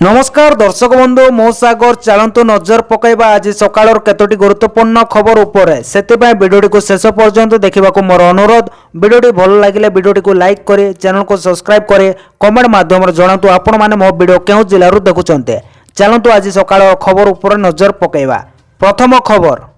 नमस्कार दर्शक बंधु मो सागर चलतु नजर पकईबा आज सकाळ केतोटी गुरुत्वपूर्ण खबर उपरे सेतिपाई वीडियोटी को शेष पर्यंत देखा मोर अनुरोध। वीडियोटी भल लगे वीडियोटी को लाइक करे, चैनल को सब्सक्राइब करे, कमेंट माध्यम जनातु आपण माने मो वीडियो केउ जिल्लारू देखुचंते। चलतु आज सकाळ खबर उपरे नजर पकईबा। प्रथम खबर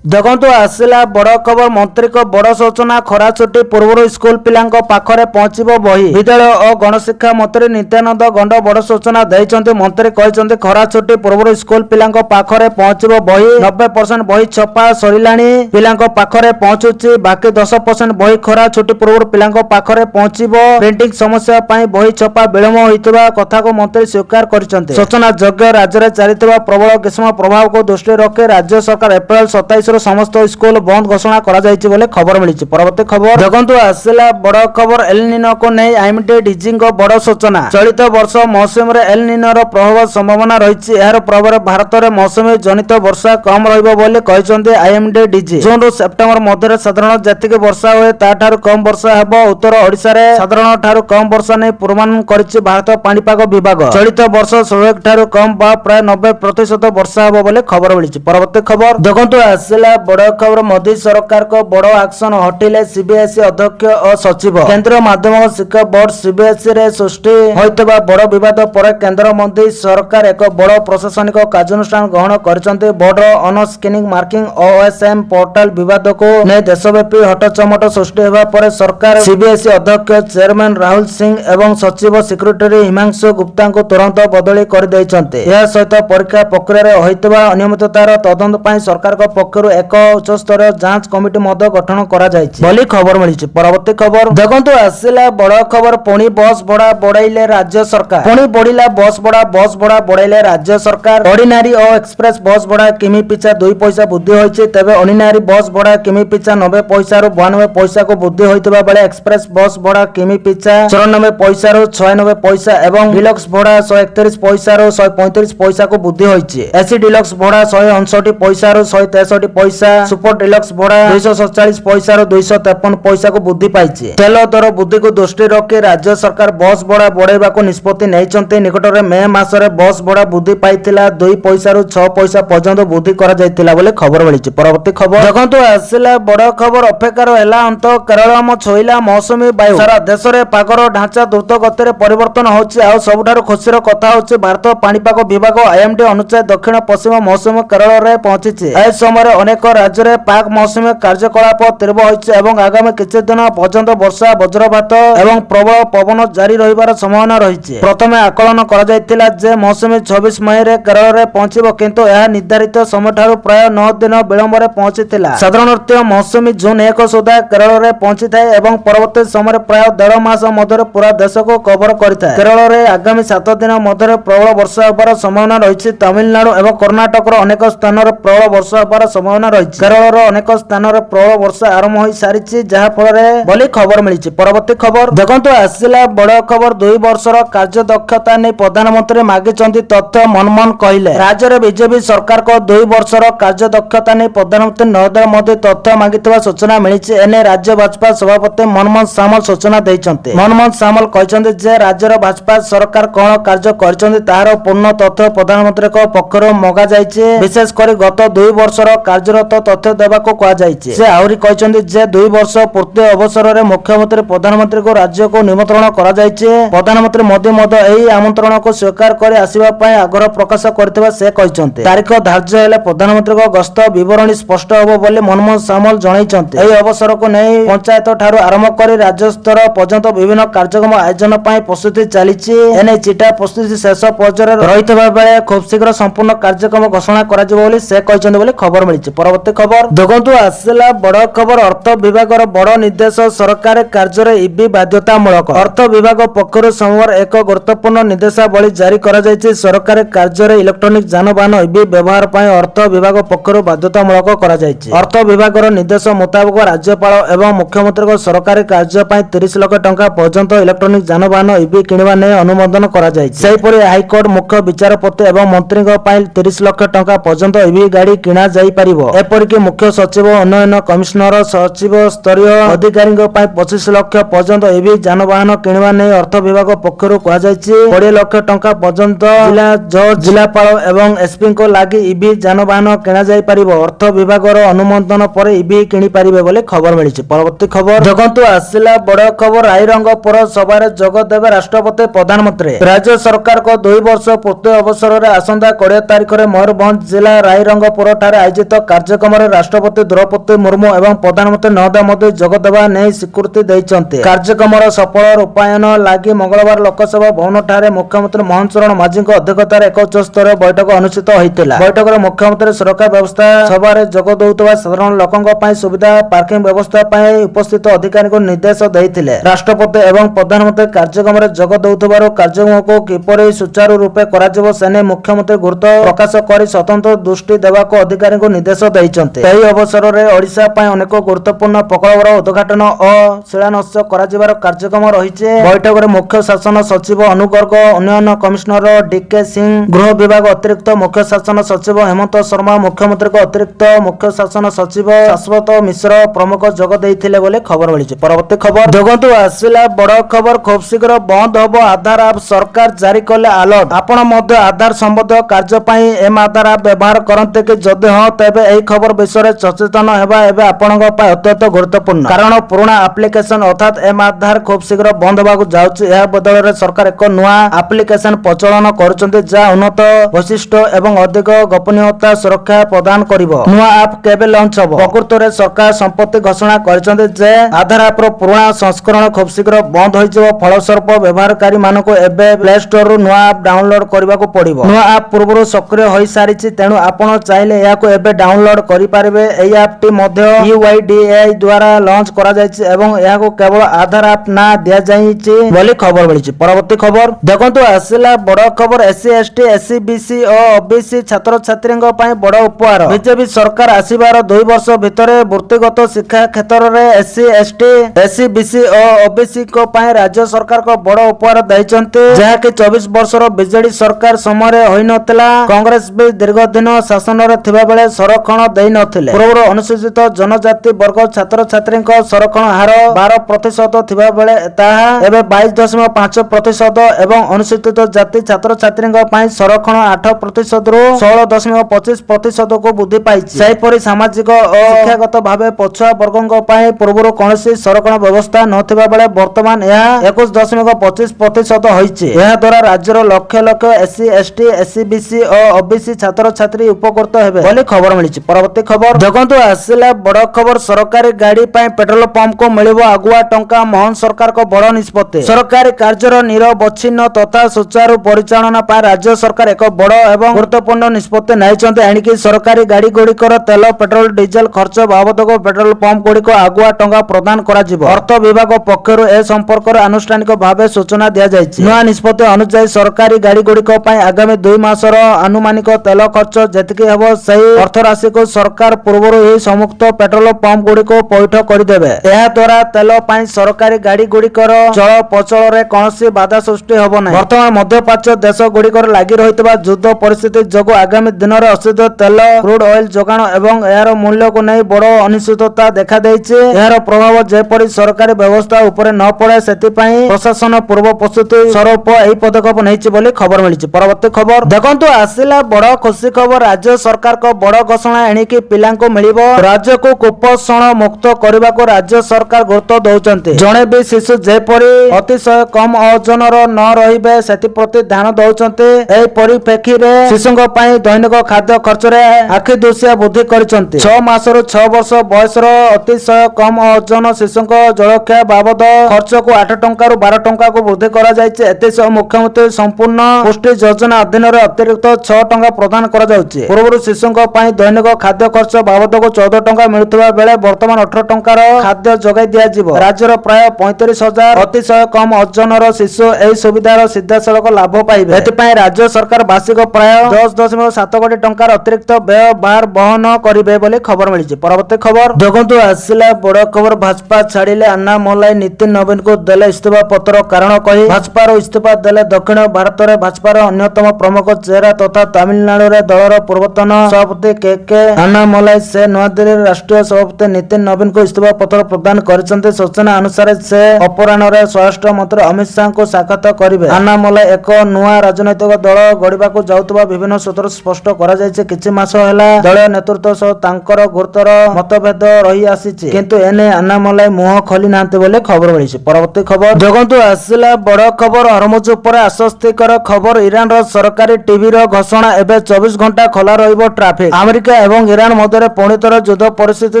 देखु आसला बड़ खबर। मंत्री को बड़ सूचना, खरा छुट्टी पूर्व स्कूल पिला पाखरे पहुंचब बही। विद्यालय और गणशिक्षा मंत्री नित्यानंद गंड बड़ सूचना देइचंते। मंत्री कहते खरा छुट्टी पूर्व स्कूल पिला पाखरे पहुंचब बही। 90% बही छपा सरिलाणी, पिला पाखरे पहुंचुची, बाकी 10% बही खरा छुट्टी पूर्व पिला पाखरे पहुंचब। प्रिंटिंग समस्या पाई बही छपा विलंब होइतबा कथा को मंत्री स्वीकार करछंते। सूचना योग्य राज्य चलितबा प्रबल ग्रीष्म प्रभाव को दृष्टि रखी राज्य सरकार एप्रिल 27 समस्त स्कूल बंद घोषणा करा जायछि बोले खबर मिलिछि। परवर्ती खबर देखंतु आसला बड़ खबर। एल निनो को नै आईएमडी डीजी को बड़ सूचना। चलित वर्ष मौसम रे एल निनो रो प्रभाव संभावना रहिछि। एहार प्रभाव भारत रे मौसमी जनित वर्षा कम रहइबो बोले कहिसंते आईएमडी डीजी। जून रो सेप्टेम्बर मध्य साधारण जतिक वर्षा होए ता ठारू कम वर्षा हेबो। उत्तर ओडिसा रे साधारण ठारू कम वर्षा नै पूर्वानुमान करिछि भारत पाणीपाग विभाग। चलित वर्ष स्वाभाविक ठारू कम बा प्राय 90% वर्षा हेबो बोले खबर मिलिछि। परवर्ती खबर देखंतु आसला बड़ खबर। मोदी सरकार को बड़ एक्शन, हटिले सीबीएसई अध्यक्ष और सचिव। केंद्रीय माध्यमिक शिक्षा बोर्ड सीबीएसई रे सृष्टि होइतबा बड़ विवाद पर केंद्र मोदी सरकार एक बड़ प्रशासनिक कार्यानुष्ठान ग्रहण करछन्ते। Board on scanning marking OSM portal विवाद को नै देशव्यापी हटचमट सृष्टि हेबा पर सरकार सीबीएसई अध्यक्ष चेयरमैन राहुल सिंह एवं सचिव सेक्रेटरी हिमांशु गुप्ता को तुरंत बदली कर दैछन्ते। या सहित परीक्षा प्रक्रिया रे होइतबा अनियमिततार तदंत पई सरकार को पक्षरु एक उच्च स्तरीय जांच कमिटी मध्य गठन करा जायछि बोली खबर मिलिछि। परवर्ती खबर देखंतु आसिला बड़ खबर। पुणी बस भड़ा बढ़ाइले राज्य सरकार। पुणी बढ़िला बस भड़ा बढ़ाइले राज्य सरकार। ऑर्डिनरी और एक्सप्रेस बस भड़ा किमी पिछा 2 पैसा वृद्धि होइछि। तबे ऑर्डिनरी बस भड़ा किमी पिछा 90 पैसा रु 92 पैसा को वृद्धि होइतबा बेले एक्सप्रेस बस भड़ा किमी पिछा 94 पैसा रु 96 पैसा एवं डिलक्स भड़ा 131 पैसा रु 135 पैसा को वृद्धि होइछि। एसी डिलक्स भड़ा 159 पैसा रु 163 पैसा, सुपर डिलक्स भड़ा 247 पैसा रु 253 पैसा को वृद्धि पाइछि। तेल दर वृद्धि को दृष्टि रखी राज्य सरकार बस भड़ा बढ़ाइबा को निष्पत्ति नैछन्ते। निकटरे मे मासरे बस भड़ा वृद्धि पाइथिला 2 पैसा रु 6 पैसा पर्यंत वृद्धि करा जायतिला बोले खबर मिलिछि। परवर्ती खबर देखंतु आसिला बड़ खबर। अपेक्षार हेला अंत, केरळम छोइला मौसमी वायु। सारा देश रे पागर ढांचा द्रुत गति रे परिवर्तन होछि। आ सबठारु खुशीर कथा होछि भारत पाणीपाग विभाग आईएमडी अनुसार दक्षिण पश्चिम मौसम केरळ रे पहुंचिछि। ए समय अनेक राज्य रे पाक मौसमी कार्यकलाप तीव्र होइछि एवं आगामी किछि दिन पर्यंत वर्षा, वज्रपात एवं प्रबल पवन जारी रहिबार संभावना रहिछि। प्रथमे आकलन करा जायतिला जे मौसमी 26 मई रे केरळ रे पहुंचिबो, किंतु यह निर्धारित समय ठारू प्राय 9 दिन विलंब रे पहुंचितिला। साधारणतः मौसमी जून 1 सुधा केरळ रे पहुंचिथाय एवं परवर्ती समय प्राय 1.5 मास मध्य पूरा देश को कवर करिथाय। केरळ रे आगामी 7 दिन मध्य प्रबल वर्षा होबार संभावना रहिछि। तमिलनाडु एवं कर्णाटक रो अनेक स्थान रे प्रबल वर्षा होबार संभावना रहिछि। केरळ रो अनेक स्थान रे प्रबल वर्षा आरंभ होई सारिछि, जहा फल रे बोली खबर मिलिछि। परवर्ती खबर देखंतु आसिला बड़ खबर। 2 वर्षर कार्य दक्षता नै प्रधानमंत्री मागिचंती तथ्य। मनमोहन कहिले राज्य रे बीजेपी सरकार को 2 वर्षर कार्य दक्षता नै प्रधानमंत्री नरेंद्र मोदी तथ्य मागितबा सूचना मिलिछि। एने राज्य भाजपा सभापति मनमोहन सामल सूचना दैछन्ते। मनमोहन सामल कहछन्ते जे राज्यर भाजपा सरकार कोन कार्य करछन्ती तार पूर्ण तथ्य प्रधानमंत्री को पक्षरु मगा जायछि। विशेष करी गत 2 वर्षर कार्यरत तथ्य देबाको कहा जायछि। से आहुरी कहछन्ती जे 2 वर्ष पूर्ति अवसर रे मुख्यमंत्री प्रधानमंत्री को राज्य को निमंत्रण करा जायछि। प्रधानमंत्री मोदी मध्य एही आमंत्रण को स्वीकार करि आसीबा पय आग्रह प्रकाश करथिबा से कहछन्ते। तारीख धार्य हेले प्रधानमंत्री को गस्त विवरणी स्पष्ट होबो बोले मनमोहन सामल जणाइछन्ते। एही अवसर को नै पंचायत ठारू आरंभ करि राज्य स्तर पर्यंत विभिन्न कार्यक्रम आयोजन पय प्रस्तुति चालिछि। एने चिटा प्रस्तुति शेष पर्यायर रहितबा बेले खूब शीघ्र संपूर्ण कार्यक्रम घोषणा करा जिवो बोली से कहछन्ते बोले खबर मिलिछि। परवर्ती खबर देखंतु आसिला बड़ खबर। अर्थ विभाग बड़ निर्देश, सरकार कार्य ईबी बाध्यतामूलक। अर्थ विभाग पक्षरु सोमवार एक गुरुत्वपूर्ण निर्देशावली जारी करा जायछि। सरकार कार्य इलेक्ट्रोनिक जानबाहन ईबी व्यवहार पय अर्थ विभाग पक्षरु बाध्यतामूलक करा जायछि। अर्थ विभाग निर्देश मुताबिक राज्यपाल एवं मुख्यमंत्री को सरकारी कार्य पय 30 लाख टंका पर्यंत इलेक्ट्रोनिक जानबाहन ईबी किणवा नै अनुमोदन करा जायछि। सेहिपरि हाईकोर्ट मुख्य विचारपति एवं मंत्री पय 30 लाख टंका पर्यंत ईबी गाड़ी किणा जाई परिबो। एपरिक मुख्य सचिव उन्नयन कमिशनर सचिव स्तरीय अधिकारी 25 लाख पर्यंत ईवी जानवाहन किणवा नहीं अर्थ विभाग पक्षर कहुई 20 लाख टंका पर्यंत जिला जज जिलापाल एवं एसपी को लगी ईवी जानवाहन किणा जाई परिबो। अर्थ विभाग अनुमोदन पर ईवी किणी पारिबे बोले खबर मिली। परवर्ती खबर देखंतु आसिला बड़ खबर रायरंगपुर सभा जोग देवे राष्ट्रपति प्रधानमंत्री। राज्य सरकार को 2 वर्ष पूर्ति अवसर में आसंता 20 तारिख में मयूरभंज जिला रायरंगपुर ठारे आयोजित कार्यक्रम में राष्ट्रपति द्रौपदी मुर्मू एवं प्रधानमंत्री नरेंद्र मोदी जोग देवा नहीं स्वीकृति देइचंते। कार्यक्रम सफल रूपायन लगी मंगलवार लोकसभा भवन ठारे मुख्यमंत्री मोहन चरण मांझी अध्यक्षतार एक उच्च स्तरीय बैठक अनुष्ठित होइतिला। बैठक में मुख्यमंत्री सुरक्षा व्यवस्था सभा जोग देउतबा साधारण लोकंक पई सुविधा पार्किंग व्यवस्था पई उपस्थित अधिकारी को निर्देश देइतिले। राष्ट्रपति एवं प्रधानमंत्री कार्यक्रम में जोग देउतबार कार्यक्रम को किपरि सुचारू रूपे कराजिबो सेने मुख्यमंत्री गुरुत्व प्रकाश करी स्वतंत्र दृष्टि देवाको अधिकारी को निर्देश देइचंते। एही अवसर में ओडिशा पई अनेक गुरुत्वपूर्ण प्रकल्पर उद्घाटन और शिलान्यास कराजिबार कार्यक्रम रहिছে। बैठक में मुख्य शासन सचिव अनुगर्ग उन्नयन कमिशनर डीके सिंह गृह विभाग अतिरिक्त मुख्य शासन सचिव हेमंत शर्मा मुख्यमंत्री को अतिरिक्त मुख्य शासन सचिव शाश्वत मिश्र प्रमुख जोग देइथिले बोले खबर मिली। परवर्ती खबर देखंतु आसिला बड़ खबर खूब शीघ्र बंद होबो आधार ऐप सरकार जारी कले अलर्ट। आपण मध्य आधार संबंध कार्य पई एम आधार ऐप व्यवहार करते कि जदि हां तबे एही खबर विषय सचेतन हेबा एबे आपणक पई अत्यंत गुरुत्वपूर्ण। कारण पुराना एप्लिकेशन अर्थात एम आधार खूब शीघ्र बंद होबाकू जाउछि। एहा बदल रे सरकार एक नुआ एप्लिकेशन प्रचलन करुचंती जा उन्नत वैशिष्ट्य एवं अधिक गोपनीयता सुरक्षा प्रदान करिवो। नुआ ऐप केबे लॉन्च होबो? प्रकृत रे सरकार संपत्ति घोषणा करिचंती जे आधार ऐप रो पुराना संस्करण खूब शीघ्र बंद होई जबो। फलस्वरूप व्यवहारकारी मानको एबे प्ले स्टोर रु नुआ ऐप डाउनलोड करबाकू पड़िबो। नुआ ऐप पूर्वरु सक्रिय होई सारिछि तेनु आपण चाहिले याको एबे डाउनलोड करि पारिबे। एई ऐप टी मध्ये UIDAI द्वारा लॉन्च करा जायछि एवं याको केवल आधार ऐप ना दिया जायछि बोली खबर मिलिछि। परवर्ती खबर देखंतु आसिला बड़ खबर SC ST SC BC और OBC छात्र छात्रींक पई बड़ उपहार। बीजेपी सरकार आसीबार 2 वर्ष भितरे वृत्तिगत शिक्षा क्षेत्र रे SC ST SC BC और OBC को पई राज्य सरकार को बड़ उपहार दैचंते जहा कि 24 वर्षर बीजेडी सरकार समय होई नथिला। कांग्रेस भी दीर्घ दिन शासन रे थिबा बेले संरक्षण देई नथिले। पूर्व अनुसूचित जनजाति वर्ग छात्र छात्रींक संरक्षण हार 12% थिबा बेले ताहा एबे 22.5% एवं अनुसूचित जाति छात्र छात्रींक पई संरक्षण 8% रु 16.25% को वृद्धि पाइछि। सेहिपरि सामाजिक और शिक्षागत भावे पछुआ वर्गक पई पूर्व कोनोसी संरक्षण व्यवस्था नथिबा बेले वर्तमान यह 21.25% होइछि। यह द्वारा राज्यर लक्ष लक्ष SC ST SC BC और OBC छात्र छात्री उपकृत हेबे बोली खबर मिलिछि। परवर्ती खबर देखंतु आसिला बड़ खबर सरकारी गाड़ी पई पेट्रोल पंप को मिलिबो अगुआ टंका। मोहन सरकार को बड़ निष्पत्ति। सरकारी कार्यर निरवच्छिन्न तथा सुचारू परिचालन पई राज्य सरकार एक बड़ एवं गुरुत्वपूर्ण निष्पत्ति नैचंते। एणिकि सरकारी गाड़ी गुड़िकर तेल पेट्रोल डीजल खर्च बाबदक पेट्रोल पंप गुड़िक अगुआ टंका प्रदान करा जिवो। अर्थ विभाग पक्षरु ए संपर्क आनुष्ठानिक भावे सूचना दिया जायछि। नुआ निष्पत्ति अनुसार सरकारी गाड़ी गुड़िक पई आगामी 2 मासर अनुमानिक तेल खर्च जेतिकि हेबो सही अर्थ राशि को सरकार पूर्वरु ही समुक्त पेट्रोल पंप गुड़िक पैठ करदेबे। एहा द्वारा तेल पई सरकारी गाड़ी गुड़िकर चल पचल रे कोनोसी बाधा सृष्टि हेबो नै। वर्तमान मध्यप्राच्य देश गुड़िकर लागि रहितबा युद्ध परिस्थिति जोगु आगामी दिन रे असिद्ध तेल क्रूड ऑयल जोगाण एवं एहार मूल्य को नै बड़ अनिश्चितता देखा दैछि। एहार प्रभाव जेपरि सरकारी व्यवस्था ऊपर न पड़े सेति पई प्रशासन पूर्व प्रस्तुति स्वरूप एही पदक्षेप नैछि बोली खबर मिलिछि। परवर्ती खबर देखंतु आसिला बड़ खुशी खबर राज्य सरकार को बड़ घोषणा। एणिकि पिलांको मिलिबो राज्य को कुपोषण मुक्त करबा को राज्य सरकार गुरुत्व दउचंती। जणे भी शिशु जेपरि अतिशय कम ओजन रो न रहिबे सेति प्रति ध्यान दउचंती। एही परिप्रेक्षी रे शिशुंक पई दैनिक खाद्य खर्च रे आखि दुसिया वृद्धि करिसंती। 6 मास रो 6 वर्ष बयस रो अतिशय कम ओजन शिशुंक जलख्या बाबद खर्च को 8 टंका रु 12 टंका को वृद्धि करा जायछि। एते सह मुख्यमंत्री संपूर्ण पुष्टि योजना अधीन रे अतिरिक्त 6 टंका प्रदान करा जाउछि। पूर्व शिशुंक पई दैनिक खाद्य खर्च बाबद को 14 टंका मिलुथबा बेले वर्तमान 18 टंका रो खाद्य जोगाई दिया जिवो। राज्यर प्राय 35,000 अतिशय कम ओजन रो शिशु एही सुविधार सीधासलख लाभ पाइबे। एति पई राज्य सरकार वार्षिक प्राय 10.7 कोटी टंकार अतिरिक्त व्यय भार वहन करिवे बोली खबर मिलिछि। परवर्ती खबर देखंतु आसिला बड़ खबर भाजपा छाड़िले अन्नामलाई नितिन नवीन को देले इस्तीफा पत्र कारण कही भाजपा रो इस्तीफा देले दक्षिण भारत रे भाजपा रो अन्यतम प्रमुख चेहरा तथा तमिलनाडु रे दलर पूर्वतन सभापति KK କେ ଆନାମଲାଇ ସେ ନୂଆଦିଲ୍ଲୀରେ ରାଷ୍ଟ୍ରୀୟ ସଭାପତି ନୀତିନ ନବୀନଙ୍କୁ ଇସ୍ତଫା ପତ୍ର ପ୍ରଦାନ କରିଛନ୍ତି। ସୂଚନା ଅନୁସାରେ ସେ ଅପରାହ୍ନରେ ସ୍ୱରାଷ୍ଟ୍ର ମନ୍ତ୍ରୀ ଅମିତ ଶାହଙ୍କୁ ସାକ୍ଷାତ କରିବେ। ଆନାମଲାଇ ଏକ ନୂଆ ରାଜନୈତିକ ଦଳ ଗଢ଼ିବାକୁ ଯାଉଥିବା ବିଭିନ୍ନ ସୂତ୍ରରୁ ସ୍ପଷ୍ଟ କରାଯାଇଛି। କିଛି ମାସ ହେଲା ଦଳୀୟ ନେତୃତ୍ୱ ସହ ତାଙ୍କର ଗୁରୁତର ମତଭେଦ ରହି ଆସିଛି, କିନ୍ତୁ ଏନେଇ ଆନାମଲାଇ ମୁହଁ ଖୋଲି ନାହାନ୍ତି ବୋଲି ଖବର ମିଳିଛି। ପରବର୍ତ୍ତୀ ଖବର ଦେଖନ୍ତୁ ଆସିଲା ବଡ଼ ଖବର। ହରମୁଜ ଉପରେ ଆଶ୍ୱସ୍ତିକର ଖବର। ଇରାନର ସରକାରୀ ଟିଭିର ଘୋଷଣା, ଏବେ 24 ଘଣ୍ଟା ଖୋଲା ରହିବ ଟ୍ରାଫିକ। ଆମେରିକା ଏବଂ ଇରାନ ମଧ୍ୟରେ ପୁଣି ଥରେ ଯୁଦ୍ଧ ପରିସ୍ଥିତି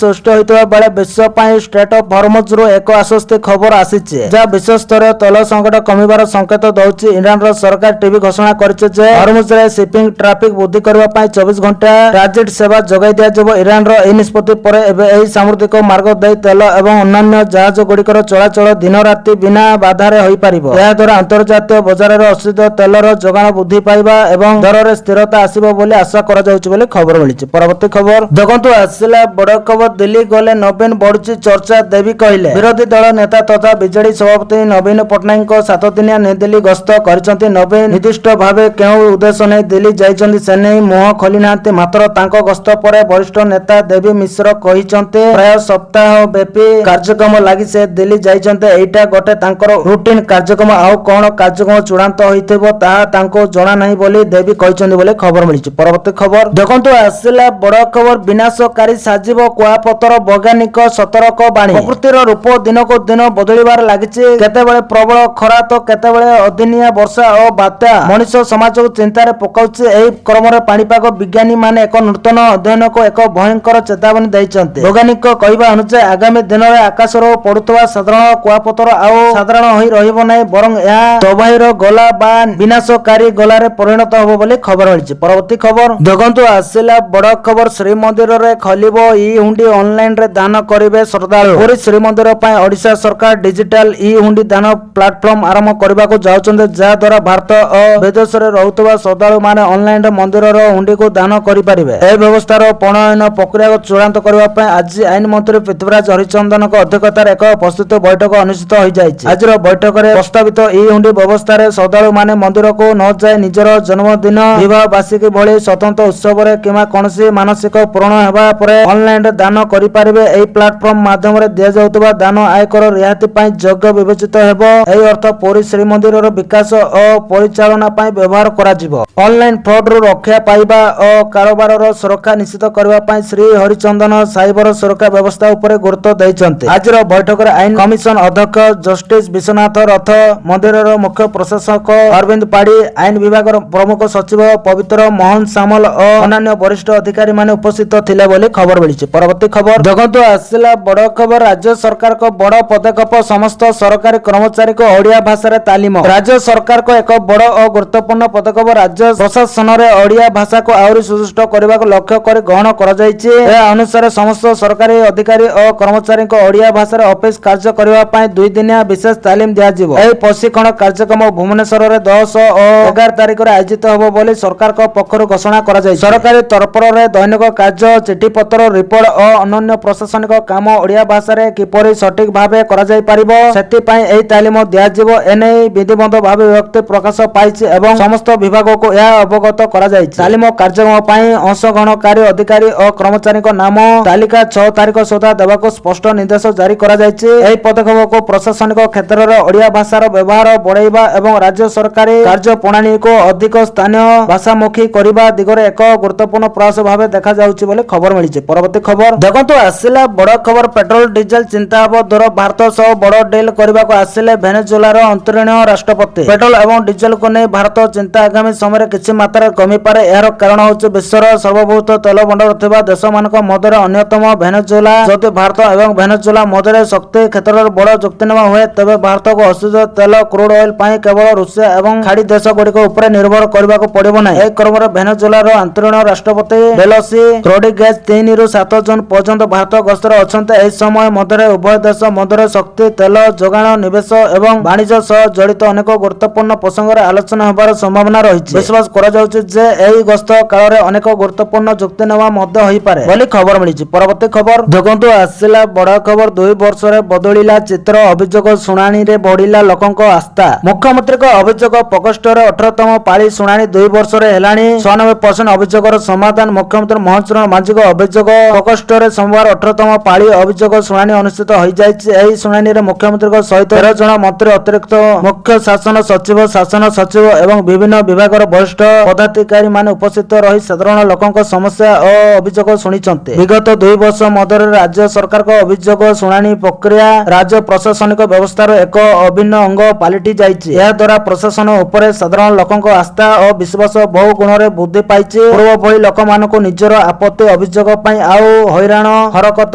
ସୃଷ୍ଟି ହୋଇଥିବା ବେଳେ ବିଶ୍ୱ ପାଇଁ ଷ୍ଟ୍ରେଟ୍ ଅଫ୍ ହରମୁଜରୁ ଏକ ଆଶ୍ୱସ୍ତି ଖବର ଆସିଛି, ଯାହା ବିଶ୍ୱସ୍ତରୀୟ ତୈଳ ସଂକଟ କମିବାର ସଂକେତ ଦେଉଛି। ଇରାନର ସରକାରୀ ଟିଭି ଘୋଷଣା କରିଛି ଯେ ହରମୁଜରେ ସିପିଂ ଟ୍ରାଫିକ ବୃଦ୍ଧି କରିବା ପାଇଁ 24 ଘଣ୍ଟା ଟ୍ରାନଜିଟ୍ ସେବା ଯୋଗାଇ ଦିଆଯିବ। ଇରାନର ଏହି ନିଷ୍ପତ୍ତି ପରେ ଏବେ ଏହି ସାମୁଦ୍ରିକ ମାର୍ଗ ଦେଇ ତେଲ ଏବଂ ଅନ୍ୟାନ୍ୟ ଜାହାଜ ଗୁଡ଼ିକର ଚଳାଚଳ ଦିନ ରାତି ବିନା ବାଧାରେ ହୋଇପାରିବ। ଏହାଦ୍ୱାରା ଅନ୍ତର୍ଜାତୀୟ ବଜାରରେ ଅଶୋଧିତ ତେଲର ଯୋଗାଣ ବୃଦ୍ଧି ପାଇବା ଏବଂ ଦରରେ ସ୍ଥିରତା ଆସିବ ବୋଲି ଆଶା କରାଯାଉଛି ବୋଲି ଖବର ମିଳିଛି। ପରବର୍ତ୍ତୀ ଖବର ଦେଖନ୍ତୁ ଆସିଲା ବଡ଼ ଖବର। ଦିଲ୍ଲୀ ଗଲେ ନବୀନ, ବଢୁଛି ଚର୍ଚ୍ଚା, ଦେବୀ କହିଲେ। ବିରୋଧୀ ଦଳ ନେତା ତଥା ବିଜେଡି ସଭାପତି ନବୀନ ପଟ୍ଟନାୟକଙ୍କ 7 ଦିନିଆ ନୂଆଦିଲ୍ଲୀ ଗସ୍ତ କରିଛନ୍ତି। ନବୀନ ନିର୍ଦ୍ଦିଷ୍ଟ ଭାବେ କେଉଁ ଉଦ୍ଦେଶ୍ୟ ନେଇ ଦିଲ୍ଲୀ ଯାଇଛନ୍ତି ସେ ନେଇ ମୁହଁ ଖୋଲି ନାହାନ୍ତି। ମାତ୍ର ତାଙ୍କ ଗସ୍ତ ପରେ ବରିଷ୍ଠ ନେତା ଦେବୀ ମିଶ୍ର କହିଛନ୍ତି, ପ୍ରାୟ ସପ୍ତାହ ବ୍ୟାପୀ କାର୍ଯ୍ୟକ୍ରମ ଲାଗି ସେ ଦିଲ୍ଲୀ ଯାଇଛନ୍ତି। ଏଇଟା ଗୋଟେ ତାଙ୍କର ରୁଟିନ କାର୍ଯ୍ୟକ୍ରମ। ଆଉ କଣ କାର୍ଯ୍ୟକ୍ରମ ଚୂଡ଼ାନ୍ତ ହୋଇଥିବ ତାହା ତାଙ୍କୁ ଜଣା ନାହିଁ ବୋଲି ଦେବୀ କହିଛନ୍ତି ବୋଲି ଖବର ମିଳିଛି। ପରବର୍ତ୍ତୀ ଖବର ଦେଖନ୍ତୁ ଆସିଲା ବଡ଼ ଖବର। ବିନାଶକାରୀ ସାଜିବ କୁଆପଥର, ବୈଜ୍ଞାନିକ ସତର୍କ ବାଣୀ। ପ୍ରକୃତିର ରୂପ ଦିନକୁ ଦିନ ବଦଳିବାରେ ଲାଗିଛି। କେତେବେଳେ ପ୍ରବଳ ଖରା ତ କେତେବେଳେ ଅଦିନିଆ ବର୍ଷା ଓ ବାତ୍ୟା ମଣିଷ ସମାଜକୁ ଚିନ୍ତାରେ ପକାଉଛି। ଏହି କ୍ରମରେ ପାଣିପାଗ ବିଜ୍ଞାନୀ ମାନେ ଏକ ନୂତନ ଅଧ୍ୟୟନକୁ ଏକ ଭୟଙ୍କର ଚେତାବନୀ ଦେଇଛନ୍ତି। ବୈଜ୍ଞାନିକ କହିବା ଅନୁଯାୟୀ ଆଗାମୀ ଦିନରେ ଆକାଶରୁ ପଡୁଥିବା ସାଧାରଣ କୁଆପଥର ଆଉ ସାଧାରଣ ହୋଇ ରହିବ ନାହିଁ, ବରଂ ଏହା ତବାହିର ଗୋଲା ବା ବିନାଶକାରୀ ଗୋଲାରେ ପରିଣତ ହେବ ବୋଲି ଖବର ମିଳିଛି। ପରବର୍ତ୍ତୀ ଖବର ଦେଖନ୍ତୁ ଆସିଲା ବଡ଼ ଖବର। ଶ୍ରୀମନ୍ଦିରରେ ଖୋଲିବ ଇ ହୁଣ୍ଡି, ଅନଲାଇନରେ ଦାନ କରିବେ ଶ୍ରଦ୍ଧାଳୁ। ପୁରୀ ଶ୍ରୀମନ୍ଦିର ପାଇଁ ଓଡ଼ିଶା ସରକାର ଡିଜିଟାଲ ଇ ହୁଣ୍ଡି ଦାନ ପ୍ଲାଟଫର୍ମ ଆରମ୍ଭ କରିବାକୁ ଯାଉଛନ୍ତି, ଯାହା ଦ୍ୱାରା ଭାରତ ଓ ବିଦେଶରେ ରହୁଥିବା ଶ୍ରଦ୍ଧାଳୁ ମାନେ ଅନଲାଇନରେ ମନ୍ଦିରର ହୁଣ୍ଡିକୁ ଦାନ କରିପାରିବେ। ଏହି ବ୍ୟବସ୍ଥାର ପ୍ରଣୟନ ପ୍ରକ୍ରିୟାକୁ ଚୂଡ଼ାନ୍ତ କରିବା ପାଇଁ ଆଜି ଆଇନ ମନ୍ତ୍ରୀ ପୃଥ୍ୱୀରାଜ ହରିଚନ୍ଦନଙ୍କ ଅଧ୍ୟକ୍ଷତାରେ ଏକ ପ୍ରସ୍ତୁତି ବୈଠକ ଅନୁଷ୍ଠିତ ହୋଇଯାଇଛି। ଆଜିର ବୈଠକରେ ପ୍ରସ୍ତାବିତ ଇ ହୁଣ୍ଡି ବ୍ୟବସ୍ଥାରେ ଶ୍ରଦ୍ଧାଳୁ ମାନେ ମନ୍ଦିରକୁ ନ ଯାଇ ନିଜର ଜନ୍ମଦିନ, ବିବାହ ବାର୍ଷିକୀ ଭଳି ସ୍ୱତନ୍ତ୍ର ଉତ୍ସବରେ କିମ୍ବା କୌଣସି ମାନସିକ ପୂରଣ ହେବା ପରେ ଅନଲାଇନରେ ଦାନ କରିପାରିବେ। ଏହି ପ୍ଲାଟଫର୍ମ ମାଧ୍ୟମରେ ଦିଆଯାଉଥିବା ଦାନ ଆୟକର ରିହାତି ପାଇଁ ଯୋଗ୍ୟ ବିବେଚିତ ହେବ। ଏହି ଅର୍ଥ ପୁରୀ ଶ୍ରୀମନ୍ଦିରର ବିକାଶ ଓ ପରିଚାଳନା ପାଇଁ ବ୍ୟବହାର କରାଯିବ। ଅନଲାଇନ ଫ୍ରଡରୁ ରକ୍ଷା ପାଇବା ଓ କାରବାରର ସୁରକ୍ଷା ନିଶ୍ଚିତ କରିବା ପାଇଁ ଶ୍ରୀ ହରିଚନ୍ଦନ ସାଇବର ସୁରକ୍ଷା ବ୍ୟବସ୍ଥା ଉପରେ ଗୁରୁତ୍ୱ ଦେଇଛନ୍ତି। ଆଜିର ବୈଠକରେ ଆଇନ କମିଶନ ଅଧ୍ୟକ୍ଷ ଜଷ୍ଟିସ ବିଶ୍ୱନାଥ ରଥ, ମନ୍ଦିରର ମୁଖ୍ୟ ପ୍ରଶାସକ ଅରବିନ୍ଦ ପାଢୀ, ଆଇନ ବିଭାଗର ପ୍ରମୁଖ ସଚିବ ପବିତ୍ର ମୋହନ ସାମଲ ଓ ଅନ୍ୟାନ୍ୟ ବରିଷ୍ଠ ଅଧିକାରୀ ମାନେ ଉପସ୍ଥିତ ଥିଲେ ବୋଲି ଖବର ମିଳିଛି। ପରବର୍ତ୍ତୀ ଖବର ଦେଖନ୍ତୁ ଆସିଲା ବଡ଼ ଖବର। ରାଜ୍ୟ ସରକାରଙ୍କ ବଡ଼ ପଦକ୍ଷେପ, ସମସ୍ତ ସରକାରୀ କର୍ମଚାରୀଙ୍କୁ ଓଡ଼ିଆ ଭାଷାରେ ତାଲିମ। ରାଜ୍ୟ ସରକାରଙ୍କ ଏକ ବଡ଼ ଓ ଗୁରୁତ୍ୱପୂର୍ଣ୍ଣ ପଦକ୍ଷେପ ରାଜ୍ୟ ପ୍ରଶାସନରେ ଓଡ଼ିଆ ଭାଷାକୁ ଆହୁରି ସୁଦୃଢ଼ କରିବାକୁ ଲକ୍ଷ୍ୟ କରି ଗ୍ରହଣ କରାଯାଇଛି। ଏହା ଅନୁସାରେ ସମସ୍ତ ସରକାରୀ ଅଧିକାରୀ ଓ କର୍ମଚାରୀଙ୍କୁ ଓଡ଼ିଆ ଭାଷାରେ ଅଫିସ କାର୍ଯ୍ୟ କରିବା ପାଇଁ 2 ଦିନିଆ ବିଶେଷ ତାଲିମ ଦିଆଯିବ। ଏହି ପ୍ରଶିକ୍ଷଣ କାର୍ଯ୍ୟକ୍ରମ ଭୁବନେଶ୍ୱରରେ 10 ଓ 11 ତାରିଖରେ ଆୟୋଜିତ ହେବ ବୋଲି ସରକାରଙ୍କ ପକ୍ଷରୁ ଘୋଷଣା କରାଯାଇଛି। ସରକାରୀ ତରଫରେ ଦୈନିକ କାର୍ଯ୍ୟ, ଚିଠିପତ୍ର, ରିପୋର୍ଟ ଓ ଅନ୍ୟାନ୍ୟ ପ୍ରଶାସନିକ କାମ ଓଡ଼ିଆ ଭାଷାରେ କିପରି ସଠିକ ଭାବେ କରାଯାଇ ପାରିବ ସେଥିପାଇଁ ଏହି ତାଲିମ ଦିଆଯିବ। ଏନେଇ ବିଧିବଦ୍ଧ ଭାବେ ବିଜ୍ଞପ୍ତି ପ୍ରକାଶ ପାଇଛି ଏବଂ ସମସ୍ତ ବିଭାଗକୁ ଏହା ଅବଗତ କରାଯାଇଛି। ତାଲିମ କାର୍ଯ୍ୟକ୍ରମ ପାଇଁ ଅଂଶଗ୍ରହଣକାରୀ ଅଧିକାରୀ ଓ କର୍ମଚାରୀଙ୍କ ନାମ ତାଲିକା 6 ତାରିଖ ସୁଦ୍ଧା ଦେବାକୁ ସ୍ପଷ୍ଟ ନିର୍ଦ୍ଦେଶ ଜାରି କରାଯାଇଛି। ଏହି ପଦକ୍ଷେପକୁ ପ୍ରଶାସନିକ କ୍ଷେତ୍ରରେ ଓଡ଼ିଆ ଭାଷାର ବ୍ୟବହାର ବଢ଼ାଇବା ଏବଂ ରାଜ୍ୟ ସରକାରୀ କାର୍ଯ୍ୟ ପ୍ରଣାଳୀକୁ ଅଧିକ ସ୍ଥାନୀୟ ଭାଷାମୁଖୀ କରିବା ଦିଗରେ ଏକ ଗୁରୁତ୍ୱପୂର୍ଣ୍ଣ ପ୍ରୟାସ ଭାବେ ଦେଖାଯାଉଛି ବୋଲି ଖବର ମିଳିଛି। ପରବର୍ତ୍ତୀ ଖବର ଦେଖନ୍ତୁ ଆସିଲା ବଡ଼ ଖବର। ପେଟ୍ରୋଲ ଡିଜେଲ ଚିନ୍ତା ହେବ ଦୂର, ଭାରତ ସହ ବଡ଼ ଡିଲ୍ କରିବାକୁ ଆସିଲେ ଭେନେଜୁଏଲାର ଅନ୍ତରୀଣ ରାଷ୍ଟ୍ରପତି। ପେଟ୍ରୋଲ ଏବଂ ଡିଜେଲକୁ ନେଇ ଭାରତ ଚିନ୍ତା ଆଗାମୀ ସମୟରେ କିଛି ମାତ୍ରାରେ କମିପାରେ। ଏହାର କାରଣ ହେଉଛି ବିଶ୍ୱର ସର୍ବବୃହତ ତୈଳ ଭଣ୍ଡାର ଥିବା ଦେଶମାନଙ୍କ ମଧ୍ୟରେ ଅନ୍ୟତମ ଭେନେଜୁଏଲା। ଯଦି ଭାରତ ଏବଂ ଭେନେଜୁଏଲା ମଧ୍ୟରେ ଶକ୍ତି କ୍ଷେତ୍ରରେ ବଡ଼ ଚୁକ୍ତିନାମା ହୁଏ, ତେବେ ଭାରତକୁ ଅଶୋଧିତ ତେଲ କ୍ରୁଡ ଅଏଲ ପାଇଁ କେବଳ ରୁଷିଆ ଏବଂ ଖାଡ଼ି ଦେଶ ଗୁଡ଼ିକ ଉପରେ ନିର୍ଭର କରିବାକୁ ପଡ଼ିବ ନାହିଁ। ଏହି କ୍ରମରେ ଭେନେଜୁଏଲାର ଅନ୍ତରୀଣ ରାଷ୍ଟ୍ରପତି ଡେଲସି ରୋଡ୍ରିଗେଜ 3 ରୁ 7 ଜୁନ ପର୍ଯ୍ୟନ୍ତ ଭାରତ ଗସ୍ତରେ ଅଛନ୍ତି। ଏହି ସମୟ ମଧ୍ୟରେ ଉଭୟ ଦେଶ ମଧ୍ୟରେ ଶକ୍ତି, ତେଲ ଯୋଗାଣ, ନିବେଶ ଏବଂ ବାଣିଜ୍ୟ ସହ ଜଡ଼ିତ ଅନେକ ଗୁରୁତ୍ୱପୂର୍ଣ୍ଣ ପ୍ରସଙ୍ଗରେ ଆଲୋଚନା ହେବାର ସମ୍ଭାବନା ରହିଛି। ବିଶ୍ୱାସ କରାଯାଉଛି ଯେ ଏହି ଗସ୍ତ କାଳରେ ଅନେକ ଗୁରୁତ୍ୱପୂର୍ଣ୍ଣ ଚୁକ୍ତିନାମା ମଧ୍ୟ ହୋଇପାରେ ବୋଲି ଖବର ମିଳିଛି। ପରବର୍ତ୍ତୀ ଖବର ଦେଖନ୍ତୁ ଆସିଲା ବଡ଼ ଖବର। 2 ବର୍ଷରେ ବଦଳିଲା ଚିତ୍ର, ଅଭିଯୋଗ ଶୁଣାଣିରେ ବଢିଲା ଲୋକଙ୍କ ଆସ୍ଥା। ମୁଖ୍ୟମନ୍ତ୍ରୀଙ୍କ ଅଭିଯୋଗ ପ୍ରକୋଷ୍ଠରେ 18ତମ ପାଳି ଶୁଣାଣି 2 ବର୍ଷରେ ହେଲାଣି। 96% ଅଭିଯୋଗର ସମାଧାନ। ମୁଖ୍ୟ मुख्यमंत्री मोहन चरण मांझी अभियोग प्रकोष्ठରେ सोमवार 18तम पाଳି अभियोग शुणाणी अनुष्ठित हो जायछि। एही शुणाणी रे मुख्यमंत्री सहित 13 जन मंत्री अतिरिक्त मुख्य शासन सचिव एवं विभिन्न विभागर वरिष्ठ पदाधिकारी माने उपस्थित रही साधारण लोकंक समस्या और अभियोग शुणिचंते। विगत 2 वर्ष मध्य राज्य सरकार को अभियोग शुणाणी प्रक्रिया राज्य प्रशासनिक व्यवस्थार एक अभिन्न अंग पालिटी जायछि। या द्वारा प्रशासन उपरे साधारण लोकंक आस्था और विश्वास बहु गुण रे वृद्धि पाइछि। पूर्व भली लोक मानको निजर आपत्ति अभियोग पई आउ हैरान हरकत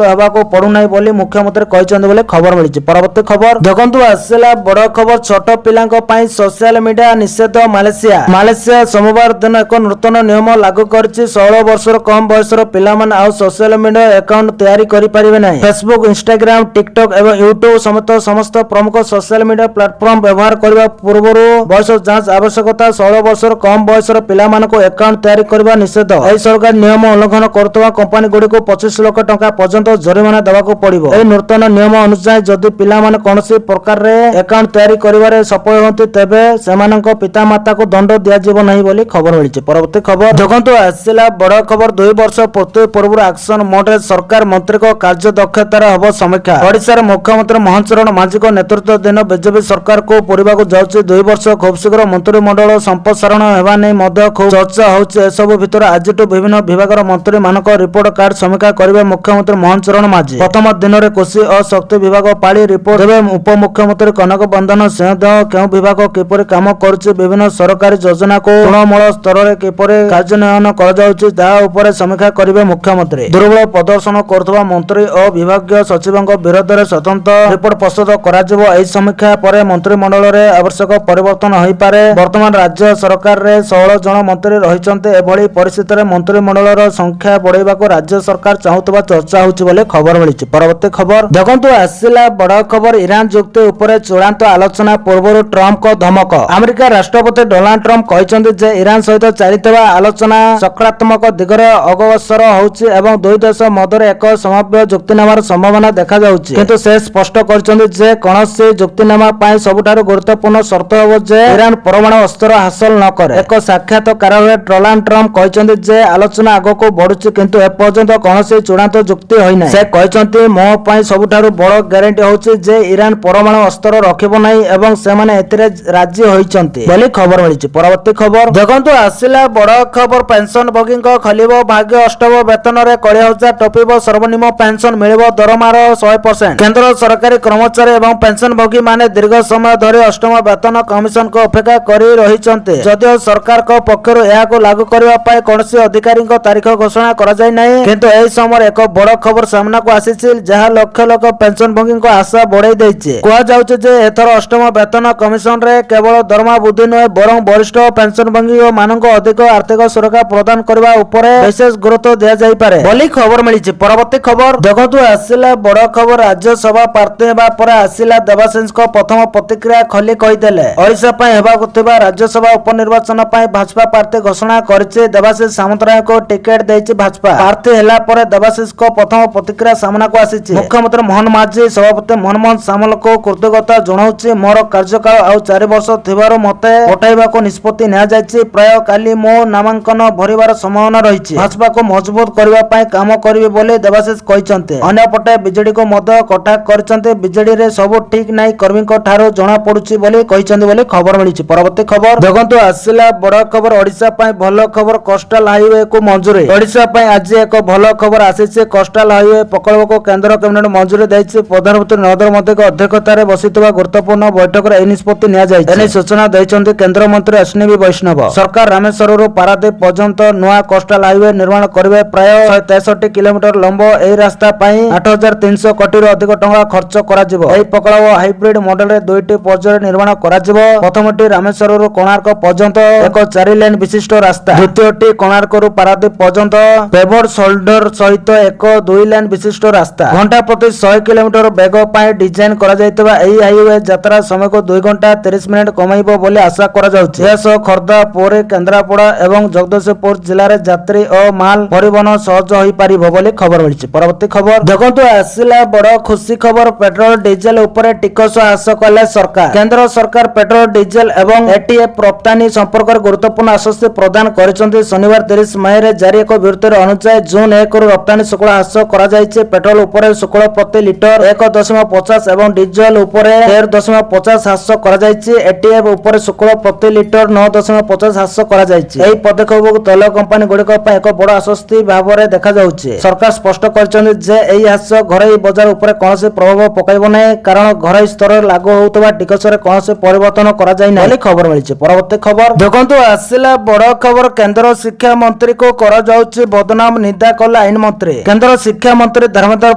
हेबाको पड़ु नै बोली मुख्यमंत्री कहिसंते बोले खबर मिलिछि। परवर्ती खबर देखंतु आसेला बड़ खबर छोट पिलांक पई सोशल मीडिया निषेध। मालेशिया सोमवार दिन एक नूतन नियम लागू करछि। 16 वर्षर कम बयसर पिलामान आउ सोशल मीडिया अकाउंट तैयारी करि परिबे नै। फेसबुक, इंस्टाग्राम, टिकटॉक एवं यूट्यूब समेत समस्त प्रमुख सोशल मीडिया प्लेटफॉर्म व्यवहार करबा पूर्वरु बयस जांच आवश्यकता। 16 वर्षर कम बयसर पिलामानको अकाउंट तैयारी करबा निषेध। एही सरकार नियम उल्लंघन करतवा कंपनी गुडी को 25 लाख टंका पर्यंत जरिमाना देबाको पड़िबो। एही नूतन नियम अनुसार जदि पिलामाने कोनोसी प्रकार रे अकाउंट तैयारी करिवारे सफल होंती तेबे सेमानक पितामाता को दंड दिया जीव नहीं बोली खबर मिलिछि। परवर्ती खबर देखंतु आसिला बड़ खबर 2 वर्ष पूर्ति पूर्व एक्शन मोड रे सरकार मंत्री को कार्य दक्षतार हबो समीक्षा। ओडिसा रे मुख्यमंत्री मोहन चरण मांझी को नेतृत्व दिन बीजेपी सरकार को पूर्वाको जाउछि। 2 वर्ष खूब शीघ्र मंत्रिमंडल संप्रसारण हेबा नै मध्य खूब चर्चा होछि। एसबु भितर आजिटु विभिन्न विभागर मंत्री मानक रिपोर्ट कार्ड समीक्षा करिवे मुख्यमंत्री मोहन चरण मांझी। प्रथम दिन रे कृषि और शक्ति विभाग पाली रिपोर्ट देवे उप मुख्यमंत्री कनक बंधन सिंहदेव केउ विभाग किपरि काम करुछि, विभिन्न सरकारी योजना को तृणमूल स्तर रे किपरि कार्यान्वयन करा जाउछि ता उपरे समीक्षा करिवे मुख्यमंत्री। दुर्बल प्रदर्शन करथवा मंत्री और विभागीय सचिवଙ୍କ विरोध रे स्वतंत्र रिपोर्ट प्रस्तुत करा जिवो। एही समीक्षा परे मंत्रिमंडल रे आवश्यक परिवर्तन होई पारे। वर्तमान राज्य सरकार रे 16 जन मंत्री रहिचंते। एभली परिस्थिति रे मंत्रिमंडल रो संख्या बढ़ाइबाको राज्य सरकार चाहुतबा चर्चा होछि बोले खबर मिलिछि। परवर्ती खबर देखंतु आसिला बड़ खबर ईरान जुक्ति उपरे चूड़ांत आलोचना पूर्वरु ट्रम्प को धमक। अमेरिका राष्ट्रपति डोनाल्ड ट्रम्प कहचंती जे ईरान सहित चालितबा आलोचना सकारात्मक दिगरे अग्रसर होछि एवं दुई देश मध्य एक संभाव्य जुक्तिनामार संभावना देखा जाउछि। किंतु से स्पष्ट करचंती जे कोनोसी जुक्तिनामा पई सबुठारु गुरुत्वपूर्ण शर्त हो जे ईरान परमाणु अस्त्र हासिल न करे। एक साक्षात्कार रे डोनाल्ड ट्रम्प कहचंती जे आलोचना आगको बढ़ुछि किंतु ए पर्यंत कोनोसी चूड़ांत जुक्ति होई नै। से कहचंती मो पई सबुठारु बड़ ग्यारंटी होछि जे ईरान परमाणु अस्त्र रखिबो नै एवं से माने एतिरे राजी होइचंती बोली खबर मिलिछि। परवर्ती खबर देखंतु आसिला बड़ खबर पेंशन भोगींक खलिबो भाग्य अष्टम वेतन रे 20,000 टपिबो सर्वनिम्न पेंशन मिलिबो दरमार 100%। केंद्र सरकारी कर्मचारी एवं पेंशन भोगी माने दीर्घ समय धरि अष्टम वेतन कमिशन को अपेक्षा करि रहिचंते। जदिओ सरकार को पक्षरु एहाको लागू करबा पय कोनोसी अधिकारी तारीख घोषणा करा जाय नै, किंतु एही समय एक बड़ खबर सामना को आसीछि जहा लक्ष लक्ष पेंशन भोगी को आशा बढ़ाई दैछि। कुआ जाउछि जे एथर अष्टम वेतन कमिशन रे केवल दरमा वृद्धि नय बरं वरिष्ठ पेंशन भोगी मानक अधिक आर्थिक सुरक्षा प्रदान करबा उपरे विशेष गुरुत्व दिया जाई पारे बोली खबर मिलिछि। परवर्ती खबर देखंतु आसिला बड़ खबर राज्यसभा प्रार्थी हेबा परे आसिला देवाशिष को प्रथम प्रतिक्रिया खली कहिदेले। ओडिशा पय हेबाकु थिबा राज्यसभा उपनिर्वाचन पय भाजपा प्रार्थी घोषणा करिछि। देवाशिष सामंतराय को टिकट दैछि भाजपा। प्रार्थी हेला परे देवाशिष को प्रथम प्रतिक्रिया सामना को आसीछि। मुख्यमंत्री मोहन मांझी सभापति मनमोहन सामल को कृतज्ञता जणाउछि। मोर कार्यकाल आउ 4 वर्ष थिबारो मते हटाइबा को निष्पत्ति निया जायछि। प्राय काली मो नामांकन भरिबार संभावना रहिछि। भाजपा को मजबूत करबा पय काम करिवे बोले देवाशिष कहिसंते। अन्यपटे बीजेडी को मध्य कटाक करचंते। बीजेडी रे सब ठीक नाही कर्मी को ठारो जणा पडुछि बोले कहिसंते बोले खबर मिलिछि। परवर्ती खबर देखंतु आसिला बड़ खबर ओडिशा पय भलो खबर कोस्टल हाईवे को मंजूरी। ओडिशा पय आज एक भलो खबर आसीछि। कोस्टल हाईवे प्रकल्प को केंद्र कैबिनेट मंजूरी दैछि। प्रधानमंत्री नरेंद्र मोदी को अध्यक्षता रे बसितबा गुरुत्वपूर्ण बैठक रे एही निष्पत्ति निया जायछि। एने सूचना दैछन्ते केंद्र मंत्री अश्विनी वैष्णव। सरकार रामेश्वरରୁ पारादीप पर्यंत नुआ कोस्टल हाईवे निर्माण करिवे। प्राय 163 किलोमीटर लंब एही रास्ता पई 8,300 कोटी रो अधिक टंका खर्च करा जिवो। एही प्रकल्प हाइब्रिड मॉडल रे दुईटी पर्याय निर्माण करा जिवो। प्रथमटी रामेश्वरରୁ कोणार्क पर्यंत एक 4 लेन विशिष्ट रास्ता। द्वितीयटी कोणार्कରୁ पारादीप पर्यंत पेवर्ड शोल्डर सहित एक 2 लेन विशिष्ट रास्ता। घंटा प्रति 100 किलोमीटर वेग पई डिजाइन करा जायतबा एही हाईवे यात्रा समय को 2 घंटा 30 मिनिट कमाइबो बोली आशा करा जाउछि। एसो खर्दा पोरे केंद्रापड़ा एवं जगदीशपुर जिल्ला रे यात्री और माल परिवहन सहज होई पारिबो बोली खबर मिलिछि। परवर्ती खबर देखंतु आसिला बड़ खुशी खबर पेट्रोल डीजल उपरे टिकस ह्रास कले सरकार। केंद्र सरकार पेट्रोल डीजल एवं एटीएफ रप्तानी संपर्क गुरुत्वपूर्ण आश्वासन प्रदान करिसंती। शनिवार 30 मई ରେ ଜାରି ଏକ ବିବୃତ୍ତି ଅନୁଯାୟୀ ଜୁନ 1 ରୁ ରପ୍ତାନି ଶୁଳ୍କ ହ୍ରାସ କରାଯାଇଛି। ପେଟ୍ରୋଲ ଉପରେ ଶୁଳ୍କ ପ୍ରତି ଲିଟର 1.50 ଏବଂ ଡିଜେଲ ଉପରେ 13.50 ହ୍ରାସ କରାଯାଇଛି। ଏଟିଏଫ ଉପରେ ଶୁଳ୍କ ପ୍ରତି ଲିଟର 9.50 ହ୍ରାସ କରାଯାଇଛି। ଏହି ପଦକ୍ଷେପକୁ ତୈଳ କମ୍ପାନୀ ଗୁଡ଼ିକ ପାଇଁ ଏକ ବଡ଼ ଆଶ୍ୱସ୍ତି ଭାବରେ ଦେଖାଯାଉଛି। ସରକାର ସ୍ପଷ୍ଟ କରିଛନ୍ତି ଯେ ଏହି ହ୍ରାସ ଘରୋଇ ବଜାର ଉପରେ କୌଣସି ପ୍ରଭାବ ପକାଇବ ନାହିଁ, କାରଣ ଘରୋଇ ସ୍ତରରେ ଲାଗୁ ହେଉଥିବା ଟିକସରେ କୌଣସି ପରିବର୍ତ୍ତନ କରାଯାଇ ନାହିଁ ବୋଲି ଖବର ମିଳିଛି। ପରବର୍ତ୍ତୀ ଖବର ଦେଖନ୍ତୁ, ଆସିଲା ବଡ଼ ଖବର। କେନ୍ଦ୍ର ଶିକ୍ଷା ମନ୍ତ୍ରୀକୁ କରାଯାଉଛି ବଦନାମ, ନିନ୍ଦା କଲେ ଆଇନ ମନ୍ତ୍ରୀ। କେନ୍ଦ୍ର ଶିକ୍ଷା ମନ୍ତ୍ରୀ ଧର୍ମେନ୍ଦ୍ର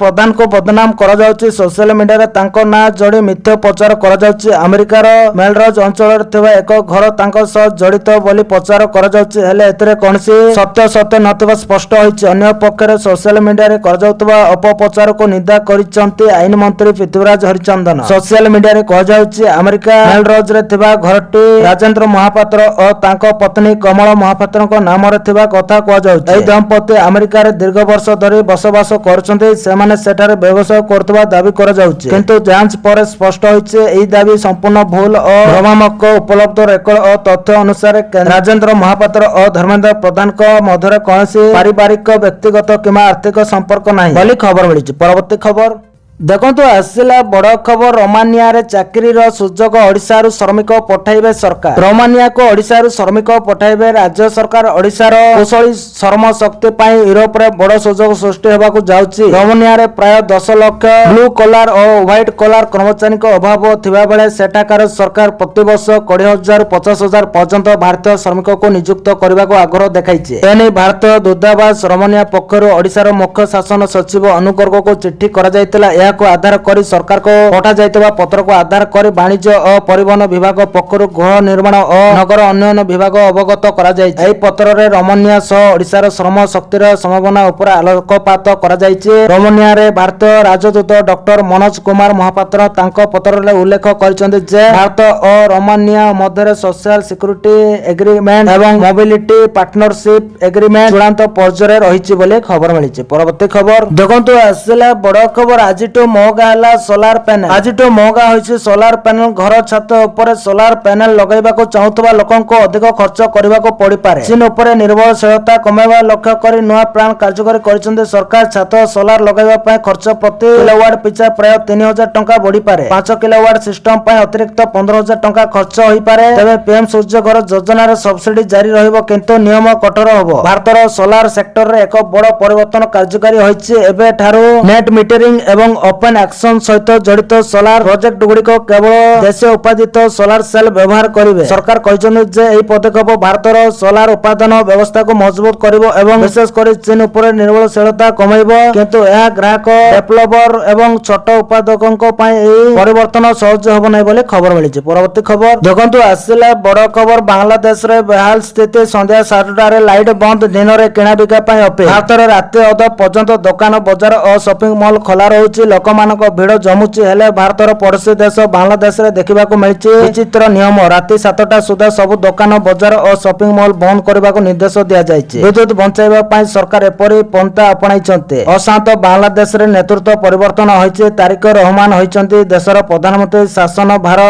ପ୍ରଧାନଙ୍କୁ ବଦନାମ କରାଯାଉଛି। ସୋସିଆଲ ମିଡିଆରେ ତାଙ୍କ ନାଁ ଯୋଡ଼ି ମିଥ୍ୟା ପ୍ରଚାର କରାଯାଉଛି। ଆମେରିକାର ମେଲରୋଜ ଅଞ୍ଚଳରେ ଥିବା ଏକ ଘର ତାଙ୍କ ସହ ଜଡ଼ିତ ବୋଲି ପ୍ରଚାର କରାଯାଉଛି, ହେଲେ ଏଥିରେ କୌଣସି ସତ୍ୟ ନଥିବା ସ୍ପଷ୍ଟ ହୋଇଛି। ଅନ୍ୟ ପକ୍ଷରେ ସୋସିଆଲ ମିଡିଆରେ କରାଯାଉଥିବା ଅପପ୍ରଚାରକୁ ନିନ୍ଦା କରିଛନ୍ତି ଆଇନ ମନ୍ତ୍ରୀ ପୃଥ୍ୱୀରାଜ ହରିଚନ୍ଦନ। ସୋସିଆଲ ମିଡିଆରେ କୁହାଯାଉଛି ଆମେରିକା ମେଲରୋଜରେ ଥିବା ଘରଟି ରାଜେନ୍ଦ୍ର ମହାପାତ୍ର ଓ ତାଙ୍କ ପତ୍ନୀ କମଳ ମହାପାତ୍ରଙ୍କ ନାମରେ ଥିବା କଥା କୁହାଯାଉଛି। ଏହି ଦମ୍ପତି ଆମେରିକାରେ ଦୀର୍ଘ ବର୍ଷ ଧରି ବସବାସ କରୁଛନ୍ତି। ସେମାନେ ସେଠାରେ ବ୍ୟବସାୟ କରୁଥିବା ଦାବି କରାଯାଉଛି, କିନ୍ତୁ ଯାଞ୍ଚ ପରେ ସ୍ପଷ୍ଟ ହୋଇଛି ଏହି ଦାବି ସମ୍ପୂର୍ଣ୍ଣ ଭୁଲ ଓ ଭ୍ରମାତ୍ମକ। ଉପଲବ୍ଧ ରେକର୍ଡ ଓ ତଥ୍ୟ ଅନୁସାରେ ରାଜେନ୍ଦ୍ର ମହାପାତ୍ର ଓ ଧର୍ମେନ୍ଦ୍ର ପ୍ରଧାନଙ୍କ ମଧ୍ୟରେ କୌଣସି ପାରିବାରିକ, ବ୍ୟକ୍ତିଗତ କିମ୍ବା ଆର୍ଥିକ ସମ୍ପର୍କ ନାହିଁ ବୋଲି ଖବର ମିଳିଛି। ପରବର୍ତ୍ତୀ ଖବର ଦେଖନ୍ତୁ, ଆସିଲା ବଡ଼ ଖବର। ରୋମାନିଆରେ ଚାକିରିର ସୁଯୋଗ, ଓଡ଼ିଶାରୁ ଶ୍ରମିକ ପଠାଇବେ ସରକାର। ରୋମାନିଆକୁ ଓଡ଼ିଶାରୁ ଶ୍ରମିକ ପଠାଇବେ ରାଜ୍ୟ ସରକାର। ଓଡ଼ିଶାର କୁଶଳୀ ଶ୍ରମ ଶକ୍ତି ପାଇଁ ୟୁରୋପରେ ବଡ଼ ସୁଯୋଗ ସୃଷ୍ଟି ହେବାକୁ ଯାଉଛି। ରୋମାନିଆରେ ପ୍ରାୟ 10 ଲକ୍ଷ ବ୍ଲୁ କଲାର ଓ ହ୍ୱାଇଟ୍ କଲାର କର୍ମଚାରୀଙ୍କ ଅଭାବ ଥିବାବେଳେ ସେଠାକାର ସରକାର ପ୍ରତିବର୍ଷ 20,000 ରୁ 50,000 ପର୍ଯ୍ୟନ୍ତ ଭାରତୀୟ ଶ୍ରମିକଙ୍କୁ ନିଯୁକ୍ତ କରିବାକୁ ଆଗ୍ରହ ଦେଖାଇଛି। ଏନେଇ ଭାରତୀୟ ଦୂତାବାସ ରୋମାନିଆ ପକ୍ଷରୁ ଓଡ଼ିଶାର ମୁଖ୍ୟ ଶାସନ ସଚିବ ଅନୁଗର୍ଗଙ୍କୁ ଚିଠି କରାଯାଇଥିଲା। ଏହାକୁ ଆଧାର କରି ସରକାରକୁ ପଠାଯାଇଥିବା ପତ୍ରକୁ ଆଧାର କରି ବାଣିଜ୍ୟ ଓ ପରିବହନ ବିଭାଗ ପକ୍ଷରୁ ଗୃହ ନିର୍ମାଣ ଓ ନଗର ଉନ୍ନୟନ ବିଭାଗ ଅବଗତ କରାଯାଇଛି। ଏହି ପତ୍ରରେ ରୋମାନିଆ ସହ ଓଡ଼ିଶାର ଶ୍ରମ ଶକ୍ତିର ସମ୍ଭାବନା ଉପରେ ଆଲୋକପାତ କରାଯାଇଛି। ରୋମାନିଆରେ ଭାରତୀୟ ରାଜଦୂତ ଡକ୍ଟର ମନୋଜ କୁମାର ମହାପାତ୍ର ତାଙ୍କ ପତ୍ରରେ ଉଲ୍ଲେଖ କରିଛନ୍ତି ଯେ ଭାରତ ଓ ରୋମାନିଆ ମଧ୍ୟରେ ସୋସିଆଲ ସିକ୍ୟୁରିଟି ଏଗ୍ରିମେଣ୍ଟ ଏବଂ ମୋବିଲିଟି ପାର୍ଟନରସିପ ଏଗ୍ରିମେଣ୍ଟ ଚୂଡ଼ାନ୍ତ ପର୍ଯ୍ୟାୟରେ ରହିଛି ବୋଲି ଖବର ମିଳିଛି। ପରବର୍ତ୍ତୀ ଖବର ଦେଖନ୍ତୁ, ଆସିଲା ବଡ଼ ଖବର। ଆଜିଠୁ ମହଙ୍ଗା ହେଲା ସୋଲାର ପ୍ୟାନେଲ। ଆଜିଠୁ ମହଙ୍ଗା ହୋଇଛି ସୋଲାର ପ୍ୟାନେଲ। ଘର ଛାତ ଉପରେ ସୋଲାର ପ୍ୟାନେଲ ଲଗାଇବାକୁ ଚାହୁଁଥିବା ଲୋକଙ୍କୁ ଅଧିକ ଖର୍ଚ୍ଚ କରିବାକୁ ପଡ଼ିପାରେ। ଚୀନ ଉପରେ ନିର୍ଭରଶୀଳତା କମାଇବା ଲକ୍ଷ୍ୟ କରି ନୂଆ ପ୍ଲାନ କାର୍ଯ୍ୟକାରୀ କରିଛନ୍ତି ସରକାର। ଛାତ ସୋଲାର ଲଗାଇବା ପାଇଁ ଖର୍ଚ୍ଚ ପ୍ରତି କିଲୋୱାଟ ପିଛା ପ୍ରାୟ 3,000 ଟଙ୍କା ବଢ଼ିପାରେ। 5 କିଲୋୱାଟ ସିଷ୍ଟମ ପାଇଁ ଅତିରିକ୍ତ 15,000 ଟଙ୍କା ଖର୍ଚ୍ଚ ହୋଇପାରେ। ତେବେ ପିଏମ ସୂର୍ଯ୍ୟ ଘର ଯୋଜନାର ସବସିଡି ଜାରି ରହିବ, କିନ୍ତୁ ନିୟମ କଠୋର ହେବ। ଭାରତର ସୋଲାର ସେକ୍ଟରରେ ଏକ ବଡ଼ ପରିବର୍ତ୍ତନ କାର୍ଯ୍ୟକାରୀ ହୋଇଛି। ଏବେ ଠାରୁ ନେଟ୍ ମିଟରିଂ ଏବଂ ଓପେନ ଆକ୍ସନ ସହିତ ଜଡ଼ିତ ସୋଲାର ପ୍ରୋଜେକ୍ଟ ଗୁଡ଼ିକ କେବଳ ଦେଶୀୟ ଉତ୍ପାଦିତ ସୋଲାର ସେଲ୍ ବ୍ୟବହାର କରିବେ। ସରକାର କହିଛନ୍ତି ଯେ ଏହି ପଦକ୍ଷେପ ଭାରତର ସୋଲାର ଉତ୍ପାଦନ ବ୍ୟବସ୍ଥାକୁ ମଜବୁତ କରିବ ଏବଂ ବିଶେଷ କରି ଚୀନ ଉପରେ ନିର୍ଭରଶୀଳତା କମାଇବ, କିନ୍ତୁ ଏହା ଗ୍ରାହକ, ଡେଭଲପର ଏବଂ ଛୋଟ ଉତ୍ପାଦକଙ୍କ ପାଇଁ ଏହି ପରିବର୍ତ୍ତନ ସହଜ ହେବ ନାହିଁ ବୋଲି ଖବର ମିଳିଛି। ପରବର୍ତ୍ତୀ ଖବର ଦେଖନ୍ତୁ, ଆସିଲା ବଡ଼ ଖବର। ବାଂଲାଦେଶରେ ବେହାଲ ସ୍ଥିତି। ସନ୍ଧ୍ୟା 7ଟାରେ ଲାଇଟ୍ ବନ୍ଦ, ଦିନରେ କିଣାବିକା ପାଇଁ ଅପିଲ। ଭାରତରେ ରାତି ଅଧ ପର୍ଯ୍ୟନ୍ତ ଦୋକାନ, ବଜାର ଓ ସପିଂ ମଲ ଖୋଲା ରହୁଛି। ଲୋକମାନଙ୍କ ଭିଡ଼ ଜମୁଛି। ହେଲେ ଭାରତର ପଡ଼ୋଶୀ ଦେଶ ବାଂଲାଦେଶରେ ଦେଖିବାକୁ ମିଳିଛି ବିଚିତ୍ର ନିୟମ। ରାତି 7ଟା ସୁଦ୍ଧା ସବୁ ଦୋକାନ, ବଜାର ଓ ସପିଂ ମଲ ବନ୍ଦ କରିବାକୁ ନିର୍ଦ୍ଦେଶ ଦିଆଯାଇଛି। ବିଦ୍ୟୁତ ବଞ୍ଚାଇବା ପାଇଁ ସରକାର ଏପରି ପନ୍ଥା ଆପଣାଇଛନ୍ତି। ଅଶାନ୍ତ ବାଂଲାଦେଶରେ ନେତୃତ୍ୱ ପରିବର୍ତ୍ତନ ହୋଇଛି। ତାରିକ ରହମାନ ହୋଇଛନ୍ତି ଦେଶର ପ୍ରଧାନମନ୍ତ୍ରୀ। ଶାସନ ଭାର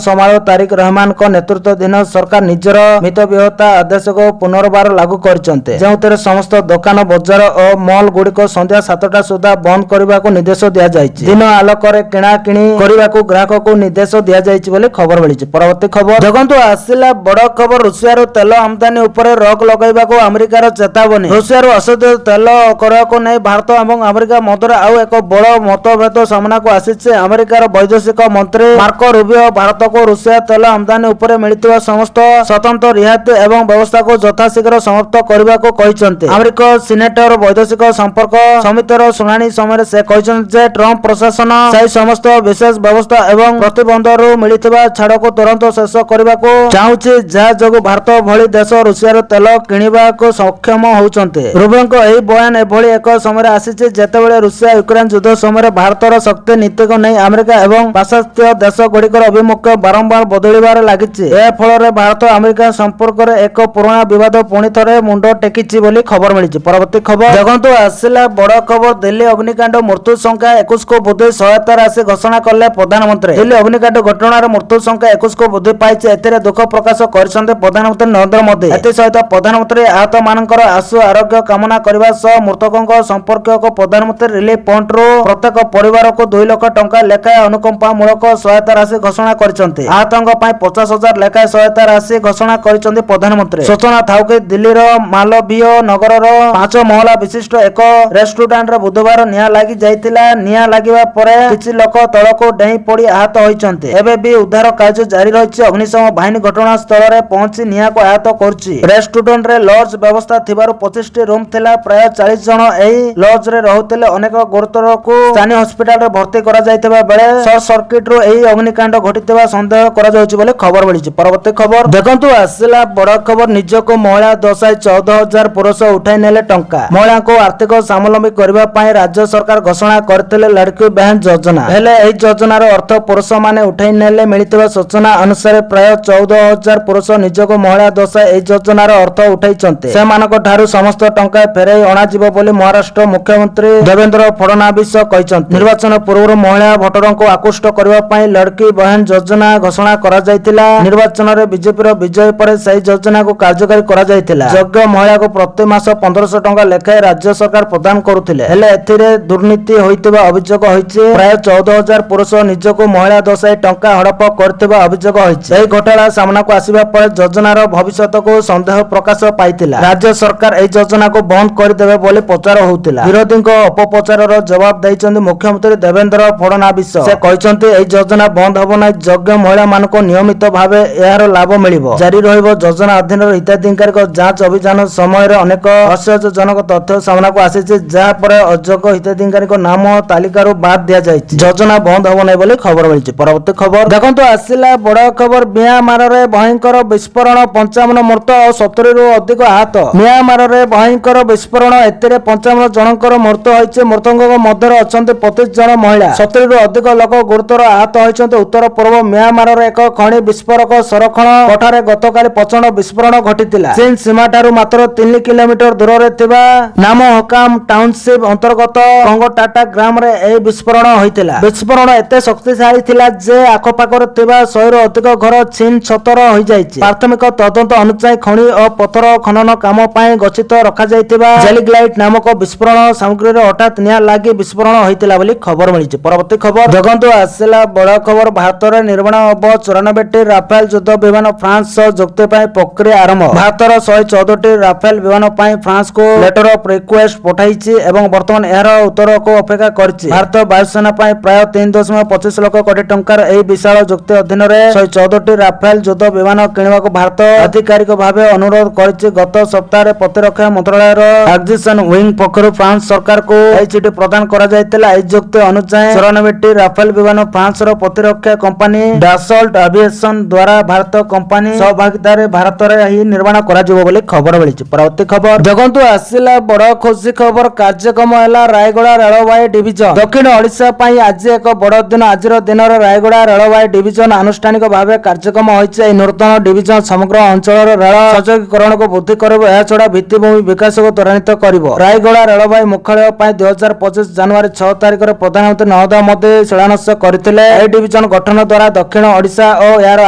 ସମ୍ଭାଳୁ ତାରିକ ରହମାନଙ୍କ ନେତୃତ୍ୱାଧୀନ ସରକାର ନିଜର ମିତବ୍ୟୟତା ଆଦେଶକୁ ପୁନର୍ବାର ଲାଗୁ କରିଛନ୍ତି, ଯେଉଁଥିରେ ସମସ୍ତ ଦୋକାନ, ବଜାର ଓ ମଲ ଗୁଡ଼ିକ ସନ୍ଧ୍ୟା 7ଟା ସୁଦ୍ଧା ବନ୍ଦ କରିବାକୁ ନିର୍ଦ୍ଦେଶ ଦିଆଯାଇଛି। ଦିନ ଆଲୋକରେ କିଣାକିଣି କରିବାକୁ ଗ୍ରାହକଙ୍କୁ ନିର୍ଦ୍ଦେଶ ଦିଆଯାଇଛି ବୋଲି ଖବର ମିଳିଛି। ପରବର୍ତ୍ତୀ ଖବର ଦେଖନ୍ତୁ, ଆସିଲା ବଡ଼ ଖବର। ରୁଷିଆରୁ ତେଲ ଆମଦାନୀ ଉପରେ ରୋକ ଲଗାଇବାକୁ ଆମେରିକାର ଚେତାବନୀ। ରୁଷିଆରୁ ଅଶୋଧିତ ତେଲ କରିବାକୁ ନେଇ ଭାରତ ଏବଂ ଆମେରିକା ମଧ୍ୟରେ ଆଉ ଏକ ବଡ଼ ମତଭେଦ ସାମ୍ନାକୁ ଆସିଛି। ଆମେରିକାର ବୈଦେଶିକ ମନ୍ତ୍ରୀ ମାର୍କୋ ରୁବିଓ ଭାରତକୁ ରୁଷିଆ ତେଲ ଆମଦାନୀ ଉପରେ ମିଳିଥିବା ସମସ୍ତ ସ୍ୱତନ୍ତ୍ର ରିହାତି ଏବଂ ବ୍ୟବସ୍ଥାକୁ ଯଥାଶୀଘ୍ର ସମାପ୍ତ କରିବାକୁ କହିଛନ୍ତି। ଆମେରିକା ସିନେଟର ବୈଦେଶିକ ସମ୍ପର୍କ ସମିତିର ଶୁଣାଣି ସମୟରେ ସେ କହିଛନ୍ତି ଯେ ଟ୍ରମ୍ପ ପ୍ରଶାସନ ସେହି ସମସ୍ତ ବିଶେଷ ବ୍ୟବସ୍ଥା ଏବଂ ପ୍ରତିବନ୍ଧରୁ ମିଳିଥିବା ଛାଡ଼କୁ ତୁରନ୍ତ ଶେଷ କରିବାକୁ ଚାହୁଁଛି, ଯାହା ଯୋଗୁଁ ଭାରତ ଭଳି ଦେଶ ରୁଷିଆରୁ ତେଲ କିଣିବାକୁ ସକ୍ଷମ ହେଉଛନ୍ତି। ରୁବିଓଙ୍କ ଏହି ବୟାନ ଏଭଳି ଏକ ସମୟରେ ଆସିଛି ଯେତେବେଳେ ରୁଷିଆ ୟୁକ୍ରେନ ଯୁଦ୍ଧ ସମୟରେ ଭାରତର ଶକ୍ତି ନୀତିକୁ ନେଇ ଆମେରିକା ଏବଂ ପାଶ୍ଚାତ୍ୟ ଦେଶ ଗୁଡ଼ିକର ଅଭିମୁଖ୍ୟ ବାରମ୍ବାର ବଦଳିବାରେ ଲାଗିଛି। ଏହା ଫଳରେ ଭାରତ ଆମେରିକା ସମ୍ପର୍କରେ ଏକ ପୁରୁଣା ବିବାଦ ପୁଣି ଥରେ ମୁଣ୍ଡ ଟେକିଛି ବୋଲି ଖବର ମିଳିଛି। ପରବର୍ତ୍ତୀ ଖବର ଦେଖନ୍ତୁ, ଆସିଲା ବଡ଼ ଖବର। ଦିଲ୍ଲୀ ଅଗ୍ନିକାଣ୍ଡ, ମୃତ୍ୟୁ ସଂଖ୍ୟା 21 को ବୃଦ୍ଧି ସହାୟତା ରାଶି ଘୋଷଣା କଲେ ପ୍ରଧାନମନ୍ତ୍ରୀ। ଦିଲ୍ଲୀ ଅଗ୍ନିକାଣ୍ଡ ଘଟଣାର ମୃତ୍ୟୁ ସଂଖ୍ୟା 21 को ବୃଦ୍ଧି ପାଇଛି। ଏଥିରେ ଦୁଃଖ ପ୍ରକାଶ କରିଛନ୍ତି ପ୍ରଧାନମନ୍ତ୍ରୀ ନରେନ୍ଦ୍ର ମୋଦି। ଏଥିସହିତ ପ୍ରଧାନମନ୍ତ୍ରୀ ଆହତମାନଙ୍କର ଆଶୁ ଆରୋଗ୍ୟ କାମନା କରିବା ସହ ମୃତକଙ୍କ ସମ୍ପର୍କୀୟଙ୍କୁ ପ୍ରଧାନମନ୍ତ୍ରୀ ରିଲିଫ ଫଣ୍ଡରୁ ପ୍ରତ୍ୟେକ ପରିବାରକୁ 2 ଲକ୍ଷ ଟଙ୍କା ଲେଖାଏଁ ଅନୁକମ୍ପାମୂଳକ ସହାୟତା ରାଶି ଘୋଷଣା କରିଛନ୍ତି। ଆହତଙ୍କ ପାଇଁ 50,000 ଲେଖାଏଁ ସହାୟତା ରାଶି ଘୋଷଣା କରିଛନ୍ତି ପ୍ରଧାନମନ୍ତ୍ରୀ। ସୂଚନା ଥାଉକି ଦିଲ୍ଲୀର ମାଲବୀୟ ନଗରର 5 ମହଲା ବିଶିଷ୍ଟ ଏକ ରେଷ୍ଟୁରାଣ୍ଟରେ ବୁଧବାର ନିଆଁ ଲାଗି ଯାଇଥିଲା। ନିଆଁ ଲାଗିବା ପରେ କିଛି ଲୋକ ତଳକୁ ଡେଇଁ ପଡ଼ି ଆହତ ହୋଇଛନ୍ତି। ଏବେ ବି ଉଦ୍ଧାର କାର୍ଯ୍ୟ ଜାରି ରହିଛି। ଅଗ୍ନିଶମ ବାହିନୀ ଘଟଣାସ୍ଥଳରେ ପହଞ୍ଚି ନିଆଁକୁ ଆୟତ୍ତ କରୁଛି। ରେଷ୍ଟୁରାଣ୍ଟରେ ଲଜ୍ ବ୍ୟବସ୍ଥା ଥିବାରୁ 25ଟି ରୁମ୍ ଥିଲା। ପ୍ରାୟ 40 ଜଣ ଏହି ଲଜ୍ରେ ରହୁଥିଲେ। ଅନେକ ଗୁରୁତରକୁ ସ୍ଥାନୀୟ ହସ୍ପିଟାଲରେ ଭର୍ତ୍ତି କରାଯାଇଥିବା ବେଳେ ସର୍ଟ ସର୍କିଟରୁ ଏହି ଅଗ୍ନିକାଣ୍ଡ ଘଟିଥିବା ସନ୍ଦେହ କରାଯାଉଛି ବୋଲି ଖବର ମିଳିଛି। ପରବର୍ତ୍ତୀ ଖବର ଦେଖନ୍ତୁ, ଆସିଲା ବଡ଼ ଖବର। ନିଜକୁ ମହିଳା ଦର୍ଶାଇ 14,000 ପୁରୁଷ ଉଠାଇ ନେଲେ ଟଙ୍କା। ମହିଳାଙ୍କୁ ଆର୍ଥିକ ସ୍ୱାବଲମ୍ବୀ କରିବା ପାଇଁ ରାଜ୍ୟ ସରକାର ଘୋଷଣା କରିଥିଲେ ଲଡକି ବହନ ଯୋଜନା। ହେଲେ ଏହି ଯୋଜନାର ଅର୍ଥ ପୁରୁଷମାନେ ଉଠାଇ ନେଲେ। ମିଳିଥିବା ସୂଚନା ଅନୁସାରେ ପ୍ରାୟ 14,000 ପୁରୁଷ ନିଜକୁ ମହିଳା ଦର୍ଶାଇ ଏହି ଯୋଜନାର ଅର୍ଥ ଉଠାଇଛନ୍ତି। ସେମାନଙ୍କ ଠାରୁ ସମସ୍ତ ଟଙ୍କା ଫେରାଇ ଅଣାଯିବ ବୋଲି ମହାରାଷ୍ଟ୍ର ମୁଖ୍ୟମନ୍ତ୍ରୀ ଦେବେନ୍ଦ୍ର ଫଡନାବିସ କହିଛନ୍ତି। ନିର୍ବାଚନ ପୂର୍ବରୁ ମହିଳା ଭୋଟରଙ୍କୁ ଆକୃଷ୍ଟ କରିବା ପାଇଁ ଲଡକି ବହନ ଯୋଜନା ଘୋଷଣା କରାଯାଇଥିଲା। ନିର୍ବାଚନରେ ବିଜେପିର ବିଜୟ ପରେ ସେହି ଯୋଜନାକୁ କାର୍ଯ୍ୟକାରୀ କରାଯାଇଥିଲା। ଯୋଗ୍ୟ ମହିଳାକୁ ପ୍ରତି ମାସ 1,500 ଟଙ୍କା ଲେଖାଏଁ ରାଜ୍ୟ ସରକାର ପ୍ରଦାନ କରୁଥିଲେ। ହେଲେ ଏଥିରେ ଦୁର୍ନୀତି ହୋଇଥିବା ଅଭିଯୋଗ ହୋଇଛି। ପ୍ରାୟ 14,000 ପୁରୁଷ ନିଜକୁ ମହିଳା ଦର୍ଶାଇ ଟଙ୍କା ହଡପ କରିଥିବା ଅଭିଯୋଗ ହୋଇଛି। ଏହି ଘଟଣା ସାମ୍ନାକୁ ଆସିବା ପରେ ଯୋଜନାର ଭବିଷ୍ୟତକୁ ସନ୍ଦେହ ପ୍ରକାଶ ପାଇଥିଲା। ରାଜ୍ୟ ସରକାର ଏହି ଯୋଜନାକୁ ବନ୍ଦ କରିଦେବେ ବୋଲି ପ୍ରଚାର ହୋଇଥିଲା। ବିରୋଧୀଙ୍କ ଅପପ୍ରଚାରର ଜବାବ ଦେଇଛନ୍ତି ମୁଖ୍ୟମନ୍ତ୍ରୀ ଦେବେନ୍ଦ୍ର ଫଡନାବିସ। ସେ କହିଛନ୍ତି ଏହି ଯୋଜନା ବନ୍ଦ ହେବ ନାହିଁ। ଯୋଗ୍ୟ ମହିଳାମାନଙ୍କୁ ନିୟମିତ ଭାବେ ଏହାର ଲାଭ ମିଳିବ। ଜାରି ରହିବ। ଯୋଜନା ଅଧୀନର ହିତାଧିକାରୀଙ୍କ ଯାଞ୍ଚ ଅଭିଯାନ ସମୟରେ ଅନେକ ଆଶ୍ଚର୍ଯ୍ୟଜନକ ତଥ୍ୟ ସାମ୍ନାକୁ ଆସିଛି, ଯାହା ପରେ ଅଯୋଗ୍ୟ ହିତାଧିକାରୀଙ୍କ ନାମ ତାଲିକାରୁ ବାଦ ଦିଆଯାଇଛି। ଯୋଜନା ବନ୍ଦ ହେବ ନାହିଁ ବୋଲି ଖବର ମିଳିଛି। ପରବର୍ତ୍ତୀ ଖବର ଦେଖନ୍ତୁ, ଆସିଲା ବଡ଼ ଖବର। ମିଆଁମାରରେ ଭୟଙ୍କର ବିସ୍ଫୋରଣ, 55 ମୃତ ଓ 70ରୁ ଅଧିକ ଆହତ। ମିଆଁମାରରେ ଭୟଙ୍କର ବିସ୍ଫୋରଣ, ଏଥିରେ 55 ଜଣଙ୍କର ମୃତ୍ୟୁ ହୋଇଛି। ମୃତକଙ୍କ ମଧ୍ୟରେ ଅଛନ୍ତି 25 ଜଣ ମହିଳା। 70ରୁ ଅଧିକ ଲୋକ ଗୁରୁତର ଆହତ ହୋଇଛନ୍ତି। ଉତ୍ତର ପୂର୍ବ ମିଆଁମାରର ଏକ ଖଣି ବିସ୍ଫୋରକ ସଂରକ୍ଷଣ କୋଠାରେ ଗତକାଲି ପ୍ରଚଣ୍ଡ ବିସ୍ଫୋରଣ ଘଟିଥିଲା। ଚୀନ ସୀମାଠାରୁ ମାତ୍ର 3 କିଲୋମିଟର ଦୂରରେ ଥିବା ନାମହକାମ ଟାଉନସିପ୍ ଅନ୍ତର୍ଗତ କଙ୍ଗଟାଟା ଗ୍ରାମରେ ଏହି ବିସ୍ଫୋରଣ ହୋଇଥିଲା। ବିସ୍ଫୋରଣ ଏତେ ଶକ୍ତିଶାଳୀ ଥିଲା ଯେ ଆଖପାଖରେ ଥିବା 100ରୁ ଅଧିକ ଘର ଛିନ୍ ଛତର ହୋଇଯାଇଛି। ପ୍ରାଥମିକ ତଦନ୍ତ ଅନୁଯାୟୀ ଖଣି ଓ ପଥର ଖନନ କାମ ପାଇଁ ଗଚ୍ଛିତ ରଖାଯାଇଥିବା ଜେଲିଗ୍ଲାଇଟ୍ ନାମକ ବିସ୍ଫୋରଣ ସାମଗ୍ରୀରେ ହଠାତ୍ ନିଆଁ ଲାଗି ବିସ୍ଫୋରଣ ହୋଇଥିଲା ବୋଲି ଖବର ମିଳିଛି। ପରବର୍ତ୍ତୀ ଖବର ଦେଖନ୍ତୁ, ଆସିଲା ବଡ଼ ଖବର। ଭାରତରେ ନିର୍ମାଣ ହେବ 94ଟି ରାଫେଲ ଯୁଦ୍ଧ ବିମାନ। ଫ୍ରାନ୍ସ ସହ ଚୁକ୍ତି ପାଇଁ ପ୍ରକ୍ରିୟା ଆରମ୍ଭ। ଭାରତର 114ଟି ରାଫେଲ ବିମାନ ପାଇଁ ଫ୍ରାନ୍ସକୁ ଲେଟର ଅଫ ରିକ୍ୱେଷ୍ଟ ପଠାଇଛି ଏବଂ ବର୍ତ୍ତମାନ ଏହାର ଉତ୍ତରକୁ ଅପେକ୍ଷା କରିଛି। ଭାରତ ବାୟୁସେନା ପାଇଁ ପ୍ରାୟ 3.25 ଲକ୍ଷ କୋଟି ଟଙ୍କାର ଏହି ବିଶାଳ ଚୁକ୍ତି ଅଧୀନରେ 114ଟି ରାଫେଲ ଯୁଦ୍ଧ ବିମାନ କିଣିବାକୁ ଭାରତ ଆଧିକାରିକ ଭାବେ ଅନୁରୋଧ କରିଛି। ଗତ ସପ୍ତାହରେ ପ୍ରତିରକ୍ଷା ମନ୍ତ୍ରଣାଳୟର ଆକ୍ଜିସନ ୱିଙ୍ଗ ପକ୍ଷରୁ ଫ୍ରାନ୍ସ ସରକାରକୁ ଏହି ଚିଠି ପ୍ରଦାନ କରାଯାଇଥିଲା। ଏହି ଚୁକ୍ତି ଅନୁଯାୟୀ 94ଟି ରାଫେଲ ବିମାନ ଫ୍ରାନ୍ସର ପ୍ରତିରକ୍ଷା କମ୍ପାନୀ ଡାସଲ୍ଟ ଆଭିଏସନ ଦ୍ୱାରା ଭାରତ କମ୍ପାନୀ ସହଭାଗିତାରେ ଭାରତରେ ହିଁ ନିର୍ମାଣ କରାଯିବ ବୋଲି ଖବର ମିଳିଛି। ପରବର୍ତ୍ତୀ ଖବର ଦେଖନ୍ତୁ, ଆସିଲା ବଡ଼ ଖୁସି ଖବର। କାର୍ଯ୍ୟକ୍ରମ ହେଲା ରାୟଗଡ଼ା ରେଳବାଇ ଡିଭିଜନ। ଦକ୍ଷିଣ ଓଡ଼ିଶା ପାଇଁ ଆଜି ଏକ ବଡ଼ ଦିନ। ଆଜିର ଦିନରେ ରାୟଗଡ଼ା ରେଳବାଇ ଡିଭିଜନ ଆନୁଷ୍ଠାନିକ ଭାବେ କାର୍ଯ୍ୟକ୍ରମ ହୋଇଛି। ଏହି ନୂତନ ଡିଭିଜନ ସମଗ୍ର ଅଞ୍ଚଳର ରେଳ ସହଯୋଗୀକରଣକୁ ବୃଦ୍ଧି କରିବ। ଏହାଛଡ଼ା ଭିତ୍ତିଭୂମି ବିକାଶକୁ ତ୍ୱରାନ୍ୱିତ କରିବ। ରାୟଗଡ଼ା ରେଳବାଇ ମୁଖ୍ୟାଳୟ ପାଇଁ 2025 ଜାନୁଆରୀ 6 ତାରିଖରେ ପ୍ରଧାନମନ୍ତ୍ରୀ ନରେନ୍ଦ୍ର ମୋଦି ଶିଳାନ୍ୟାସ କରିଥିଲେ। ଏହି ଡିଭିଜନ ଗଠନ ଦ୍ୱାରା ଦକ୍ଷିଣ ଓଡ଼ିଶା ଓ ଏହାର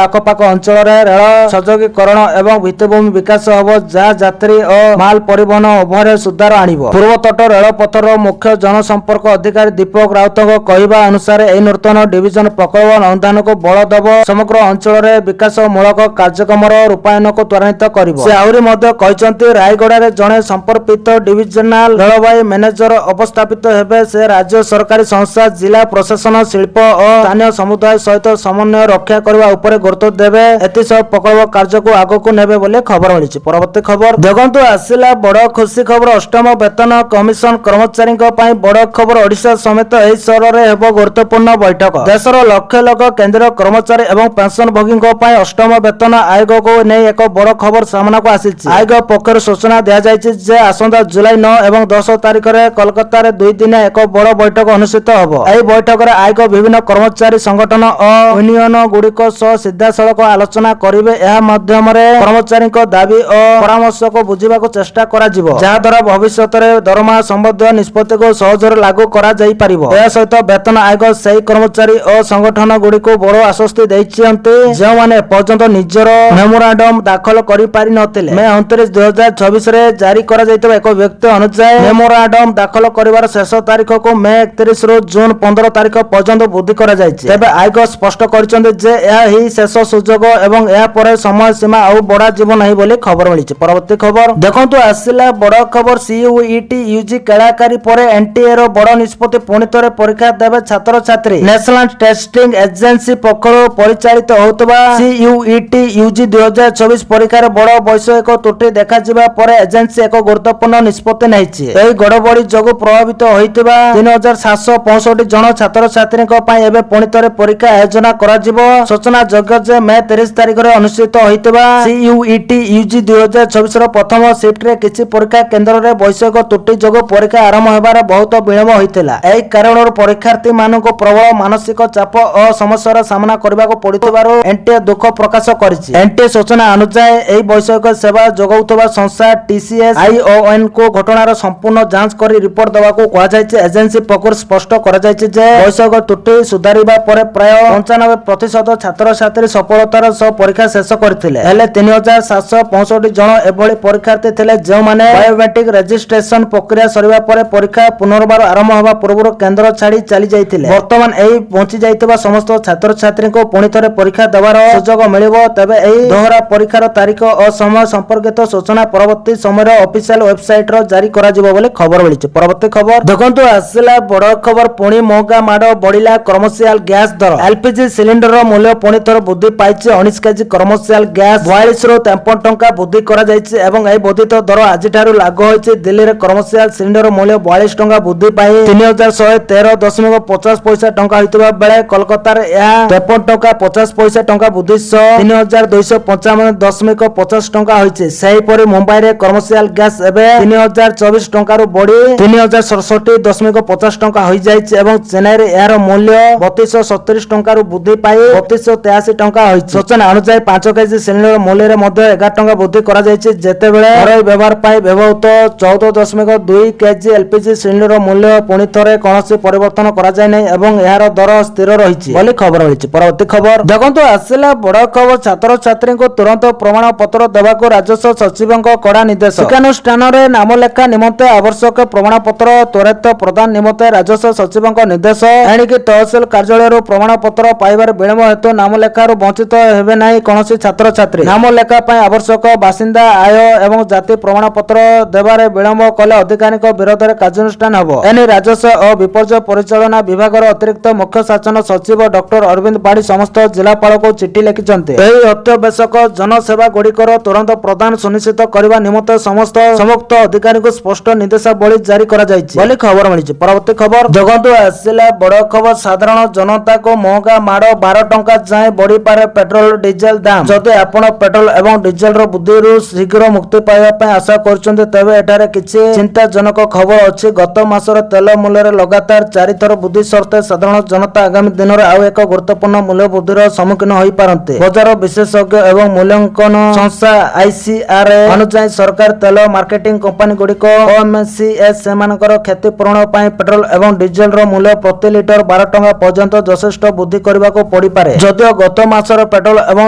ଆଖପାଖ ଅଞ୍ଚଳରେ ରେଳ ସହଯୋଗୀକରଣ ଏବଂ ଭିତ୍ତିଭୂମି ବିକାଶ ହେବ, ଯାହା ଯାତ୍ରୀ ଓ ମାଲ ପରିବହନ ଉଭୟରେ ସୁଧାର ଆଣିବ। ପୂର୍ବତଟ ରେଳପଥର ମୁଖ୍ୟ ଜନସମ୍ପର୍କ ଅଧିକାରୀ ଦୀପକ ରାଉତଙ୍କ କହିବା ଅନୁସାରେ ଏହି ନୂତନ ଡିଭିଜନ ପ୍ରକଳ୍ପ ଅନୁଧ୍ୟାନକୁ ବଳ ଦେବ, ସମଗ୍ର ଅଞ୍ଚଳରେ ବିକାଶମୂଳକ କାର୍ଯ୍ୟକ୍ରମର ରୂପାୟନକୁ ତ୍ୱରାନ୍ୱିତ କରିବ। ସେ ଆହୁରି ମଧ୍ୟ କହିଛନ୍ତି, ରାୟଗଡ଼ାରେ ଜଣେ ସମର୍ପିତ ଡିଭିଜନାଲ ରେଳବାଇ ମ୍ୟାନେଜର ଅବସ୍ଥାପିତ ହେବେ। ସେ ରାଜ୍ୟ ସରକାରୀ ସଂସ୍ଥା, ଜିଲ୍ଲା ପ୍ରଶାସନ, ଶିଳ୍ପ ଓ ସ୍ଥାନୀୟ ସମୁଦାୟ ସହିତ ସମନ୍ୱୟ ରକ୍ଷା କରିବା ଉପରେ ଗୁରୁତ୍ୱ ଦେବେ। ଏଥିସହ ପ୍ରକଳ୍ପ କାର୍ଯ୍ୟକୁ ଆଗକୁ ନେବେ ବୋଲି ଖବର ମିଳିଛି। ପରବର୍ତ୍ତୀ ଖବର ଦେଖନ୍ତୁ, ଆସିଲା ବଡ଼ ଖୁସି ଖବର। ଅଷ୍ଟମ ବେତନ କମିଶନ କର୍ମଚାରୀଙ୍କ ପାଇଁ ବଡ଼ ଖବର। ଓଡ଼ିଶା ସମେତ ଏହି ସହରରେ ହେବ ଗୁରୁତ୍ୱପୂର୍ଣ୍ଣ ବୈଠକ। ଦେଶର ଲକ୍ଷ ଲକ୍ଷ କେନ୍ଦ୍ରୀୟ କର୍ମଚାରୀ ଏବଂ ପେନ୍ସନଭୋଗୀଙ୍କ ପାଇଁ ଅଷ୍ଟମ ବେତନ ଆୟୋଗକୁ ନେଇ ଏକ ବଡ଼ ଖବର ସାମ୍ନାକୁ ଆସିଛି। ଆୟୋଗ ପକ୍ଷରୁ ସୂଚନା ଦିଆଯାଇଛି ଯେ ଆସନ୍ତା ଜୁଲାଇ 9 ଏବଂ 10 ତାରିଖରେ କୋଲକାତାରେ 2 ଦିନିଆ ଏକ ବଡ଼ ବୈଠକ ଅନୁଷ୍ଠିତ ହେବ। ଏହି ବୈଠକରେ ଆୟୋଗ ବିଭିନ୍ନ କର୍ମଚାରୀ ସଂଗଠନ ଓ ୟୁନିୟନ ଗୁଡ଼ିକ ସହ ସିଧାସଳଖ ଆଲୋଚନା କରିବେ। ଏହା ମାଧ୍ୟମରେ କର୍ମଚାରୀଙ୍କ ଦାବି ଓ ପରାମର୍ଶକୁ ବୁଝିବାକୁ ଚେଷ୍ଟା କରାଯିବ, ଯାହାଦ୍ୱାରା ଭବିଷ୍ୟତରେ ଦରମା ସମ୍ବନ୍ଧୀୟ ନିଷ୍ପତ୍ତିକୁ ସହଜରେ ଲାଗୁ କରାଯିବ। କରାଯାଇ ପାରିବ। ଏହା ସହିତ ବେତନ ଆୟୋଗ ସେହି କର୍ମଚାରୀ ଓ ସଂଗଠନ ଗୁଡ଼ିକୁ ବଡ଼ ଆଶ୍ୱସ୍ତି ଦେଇଛନ୍ତି ଯେଉଁମାନେ ଏପର୍ଯ୍ୟନ୍ତ ନିଜର ମେମୋରାଣ୍ଡମ ଦାଖଲ କରିପାରି ନଥିଲେ। ମେ 29, 2024 ଜାରି କରାଯାଇଥିବା ଏକ ବିଜ୍ଞପ୍ତି ଅନୁଯାୟୀ ମେମୋରାଣ୍ଡମ ଦାଖଲ କରିବାର ଶେଷ ତାରିଖକୁ ମେ 31 ରୁ ଜୁନ 15 ତାରିଖ ପର୍ଯ୍ୟନ୍ତ ବୃଦ୍ଧି କରାଯାଇଛି। ତେବେ ଆୟୋଗ ସ୍ପଷ୍ଟ କରିଛନ୍ତି ଯେ ଏହା ହିଁ ଶେଷ ସୁଯୋଗ ଏବଂ ଏହା ପରେ ସମୟ ସୀମା ଆଉ ବଢ଼ାଯିବ ନାହିଁ ବୋଲି ଖବର ମିଳିଛି। ପରବର୍ତ୍ତୀ ଖବର ଦେଖନ୍ତୁ, ଆସିଲା ବଡ଼ ଖବର। CUET ୟୁଜି କେଳାକାରୀ ପରେ NTA ର ବଡ଼ ନିଷ୍ପତ୍ତି, ପୁଣି ଥରେ ପରୀକ୍ଷା ଦେବେ ଛାତ୍ରଛାତ୍ରୀ। ନ୍ୟାସନାଲ ଟେଷ୍ଟିଂ ଏଜେନ୍ସି ପକ୍ଷରୁ ପରିଚାଳିତ ହେଉଥିବା CUET ୟୁଜି 2024 ପରୀକ୍ଷାରେ ବଡ଼ ବୈଷୟିକ ତ୍ରୁଟି ଦେଖାଯିବା ପରେ ଏଜେନ୍ସି ଏକ ଗୁରୁତ୍ୱପୂର୍ଣ୍ଣ ନିଷ୍ପତ୍ତି ନେଇଛି। ଏହି ଗଡ଼ବଡ଼ି ଯୋଗୁଁ ପ୍ରଭାବିତ ହୋଇଥିବା 3765 ଜଣ ଛାତ୍ରଛାତ୍ରୀଙ୍କ ପାଇଁ ଏବେ ପୁଣି ଥରେ ପରୀକ୍ଷା ଆୟୋଜନ କରାଯିବ। ସୂଚନାଯୋଗ୍ୟ ଯେ ମେ 30 ତାରିଖରେ ଅନୁଷ୍ଠିତ ହୋଇଥିବା CUET ୟୁଜି 2024 ର ପ୍ରଥମ ସିଫ୍ଟରେ କିଛି ପରୀକ୍ଷା କେନ୍ଦ୍ରରେ ବୈଷୟିକ ତ୍ରୁଟି ଯୋଗୁଁ ପରୀକ୍ଷା ଆରମ୍ଭ ହେବାରେ ବହୁତ ବିଳମ୍ବ ହୋଇଥିଲା। ଏହି କାରଣରୁ ପରୀକ୍ଷାର୍ଥୀମାନଙ୍କୁ ପ୍ରବଳ ମାନସିକ ଚାପ ଓ ସମସ୍ୟାର ସାମ୍ନା କରିବାକୁ ପଡୁଥିବାରୁ NTA ଦୁଃଖ ପ୍ରକାଶ କରିଛି। NTA ସୂଚନା ଅନୁଯାୟୀ ଏହି ବୈଷୟିକ ସେବା ଯୋଗାଉଥିବା ସଂସ୍ଥା TCS ION କୁ ଘଟଣାର ସମ୍ପୂର୍ଣ୍ଣ ଯାଞ୍ଚ କରି ରିପୋର୍ଟ ଦେବାକୁ କୁହାଯାଇଛି। ଏଜେନ୍ସି ପକ୍ଷରୁ ସ୍ପଷ୍ଟ କରାଯାଇଛି ଯେ ବୈଷୟିକ ତ୍ରୁଟି ସୁଧାରିବା ପରେ ପ୍ରାୟ 95% ଛାତ୍ରଛାତ୍ରୀ ସଫଳତାର ସହ ପରୀକ୍ଷା ଶେଷ କରିଥିଲେ। ହେଲେ 3765 ଜଣ ଏଭଳି ପରୀକ୍ଷାର୍ଥୀ ଥିଲେ ଯେଉଁମାନେ ବାୟୋମେଟ୍ରିକ ରେଜିଷ୍ଟ୍ରେସନ ପ୍ରକ୍ରିୟା ସରିବା ପରେ ପରୀକ୍ଷା ପୁନର୍ବାର ଆରମ୍ଭ ହେବା ପୂର୍ବରୁ କେନ୍ଦ୍ର ଛାଡ଼ି ଚାଲି ଯାଇଥିଲେ। ବର୍ତ୍ତମାନ ଏହି ବଞ୍ଚି ଯାଇଥିବା ସମସ୍ତ ଛାତ୍ରଛାତ୍ରୀଙ୍କୁ ପୁଣି ଥରେ ପରୀକ୍ଷା ଦେବାର ସୁଯୋଗ ମିଳିବ। ତେବେ ଏହି ଦୋହରା ପରୀକ୍ଷାର ତାରିଖ ଓ ସମୟ ସମ୍ପର୍କିତ ସୂଚନା ପରବର୍ତ୍ତୀ ସମୟରେ ଅଫିସିଆଲ ୱେବସାଇଟରେ ଜାରି କରାଯିବ ବୋଲି ଖବର ମିଳିଛି। ପରବର୍ତ୍ତୀ ଖବର ଦେଖନ୍ତୁ, ଆସିଲା ବଡ଼ ଖବର। ପୁଣି ମହଙ୍ଗା ମାଡ଼, ବଢିଲା କମର୍ସିଆଲ ଗ୍ୟାସ ଦର। LPG ସିଲିଣ୍ଡରର ମୂଲ୍ୟ ପୁଣି ଥରେ ବୃଦ୍ଧି ପାଇଛି। 19 କେଜି କମର୍ସିଆଲ ଗ୍ୟାସ 42 ରୁ 53 ଟଙ୍କା ବୃଦ୍ଧି କରାଯାଇଛି ଏବଂ ଏହି ବର୍ଦ୍ଧିତ ଦର ଆଜିଠାରୁ ଲାଗୁ ହୋଇଛି। ଦିଲ୍ଲୀରେ କମର୍ସିଆଲ ସିଲିଣ୍ଡର ମୂଲ୍ୟ 42 ଟଙ୍କା ବୃଦ୍ଧି ପାଇ 3113.50 ଟଙ୍କା ହୋଇଥିବା ବେଳେ କୋଲକାତାରେ ଏହା 53 ଟଙ୍କା 50 ଟଙ୍କା ବୃଦ୍ଧି ସହ 3255.50 ଟଙ୍କା ହୋଇଛି। ସେହିପରି ମୁମ୍ବାଇରେ କମର୍ସିଆଲ ଗ୍ୟାସ ଏବେ 3024 ଟଙ୍କାରୁ ବଢି 3067.50 ଟଙ୍କା ହୋଇଯାଇଛି ଏବଂ ଚେନ୍ନାଇରେ ଏହାର ମୂଲ୍ୟ 3270 ଟଙ୍କାରୁ ବୃଦ୍ଧି ପାଇ 3283 ଟଙ୍କା ହୋଇଛି। ସୂଚନା ଅନୁଯାୟୀ 5 କେଜି ସିଲିଣ୍ଡର ମୂଲ୍ୟରେ ମଧ୍ୟ 11 ଟଙ୍କା ବୃଦ୍ଧି କରାଯାଇଛି, ଯେତେବେଳେ ଘରୋଇ ବ୍ୟବହାର ପାଇଁ ବ୍ୟବହୃତ 14.2 କେଜି LPG ସିଲିଣ୍ଡର ମୂଲ୍ୟ ପୁଣି ଥରେ କୌଣସି ପରିବର୍ତ୍ତନ କରାଯାଇ ନାହିଁ ଏବଂ ଏହାର ଦର ସ୍ଥିର ରହିଛି ବୋଲି ଖବର ମିଳିଛି। ପରବର୍ତ୍ତୀ ଖବର ଦେଖନ୍ତୁ, ଆସିଲା ବଡ଼ ଖବର। ଛାତ୍ରଛାତ୍ରୀଙ୍କୁ ତୁରନ୍ତ ପ୍ରମାଣ ପତ୍ର ଦେବାକୁ ରାଜସ୍ୱ ସଚିବଙ୍କ କଡ଼ା ନିର୍ଦ୍ଦେଶ। ଶିକ୍ଷାନୁଷ୍ଠାନରେ ନାମଲେଖା ନିମନ୍ତେ ଆବଶ୍ୟକ ପ୍ରମାଣ ପତ୍ର ତ୍ୱରିତ ପ୍ରଦାନ ନିମନ୍ତେ ରାଜସ୍ୱ ସଚିବଙ୍କ ନିର୍ଦ୍ଦେଶ। ଏଣିକି ତହସିଲ କାର୍ଯ୍ୟାଳୟରୁ ପ୍ରମାଣ ପତ୍ର ପାଇବାରେ ବିଳମ୍ବ ହେତୁ ନାମଲେଖାରୁ ବଞ୍ଚିତ ହେବେ ନାହିଁ କୌଣସି ଛାତ୍ରଛାତ୍ରୀ। ନାମଲେଖା ପାଇଁ ଆବଶ୍ୟକ ବାସିନ୍ଦା, ଆୟ ଏବଂ ଜାତି ପ୍ରମାଣ ପତ୍ର ଦେବାରେ ବିଳମ୍ବ କଲେ ଅଧିକାରୀଙ୍କ ବିରୋଧରେ କାର୍ଯ୍ୟାନୁଷ୍ଠାନ ହେବ। ଏନେଇ ରାଜସ୍ୱ ଓ ବିପର୍ଯ୍ୟୟ ପରିଚାଳନା ବିଭାଗର ଅତିରିକ୍ତ ମୁଖ୍ୟ ଶାସନ ସଚିବ ଡକ୍ଟର ଅରବିନ୍ଦ ପାଢ଼ୀ ସମସ୍ତ ଜିଲ୍ଲାପାଳଙ୍କୁ ଚିଠି ଲେଖିଛନ୍ତି। ଏହି ଅତ୍ୟାବଶ୍ୟକ ଜନସେବା ଗୁଡ଼ିକର ତୁରନ୍ତ ପ୍ରଦାନ ସୁନିଶ୍ଚିତ କରିବା ନିମନ୍ତେ ସମସ୍ତ ସମ୍ପୃକ୍ତ ଅଧିକାରୀଙ୍କୁ ସ୍ପଷ୍ଟ ନିର୍ଦ୍ଦେଶାବଳୀ ଜାରି କରାଯାଇଛି ବୋଲି ଖବର ମିଳିଛି। ପରବର୍ତ୍ତୀ ଖବର ଦେଖନ୍ତୁ, ଆସିଲା ବଡ଼ ଖବର। ସାଧାରଣ ଜନତାକୁ ମହଙ୍ଗା ମାଡ଼, 12 ଟଙ୍କା ଯାଏଁ ବଢିପାରେ ପେଟ୍ରୋଲ ଡିଜେଲ ଦାମ। ଯଦି ଆପଣ ପେଟ୍ରୋଲ ଏବଂ ଡିଜେଲର ବୃଦ୍ଧିରୁ ଶୀଘ୍ର ମୁକ୍ତି ପାଇବା ପାଇଁ ଆଶା କରୁଛନ୍ତି, ତେବେ ଏଠାରେ କିଛି ଚିନ୍ତାଜନକ ଖବର ଅଛି। ଗତ ମାସରେ ତେଲ ମୂଲ୍ୟରେ ଲଗାତାର 4 ଥର ବୃଦ୍ଧି ସତ୍ତ୍ୱେ ସାଧାରଣ ଜନତା ଆଗାମୀ ଦିନରେ ଆଉ ଏକ ଗୁରୁତ୍ୱପୂର୍ଣ୍ଣ ମୂଲ୍ୟ ବୃଦ୍ଧିର ସମ୍ମୁଖୀନ ହୋଇପାରନ୍ତି। ବଜାର ବିଶେଷଜ୍ଞ ଏବଂ ମୂଲ୍ୟାଙ୍କନ ସଂସ୍ଥା ICRA ଅନୁଯାୟୀ ସରକାର ତେଲ ମାର୍କେଟିଂ କମ୍ପାନୀ ଗୁଡ଼ିକ OMCS ସେମାନଙ୍କର କ୍ଷତିପୂରଣ ପାଇଁ ପେଟ୍ରୋଲ ଏବଂ ଡିଜେଲର ମୂଲ୍ୟ ପ୍ରତି ଲିଟର 12 ଟଙ୍କା ପର୍ଯ୍ୟନ୍ତ ଯଥେଷ୍ଟ ବୃଦ୍ଧି କରିବାକୁ ପଡ଼ିପାରେ। ଯଦିଓ ଗତ ମାସରେ ପେଟ୍ରୋଲ ଏବଂ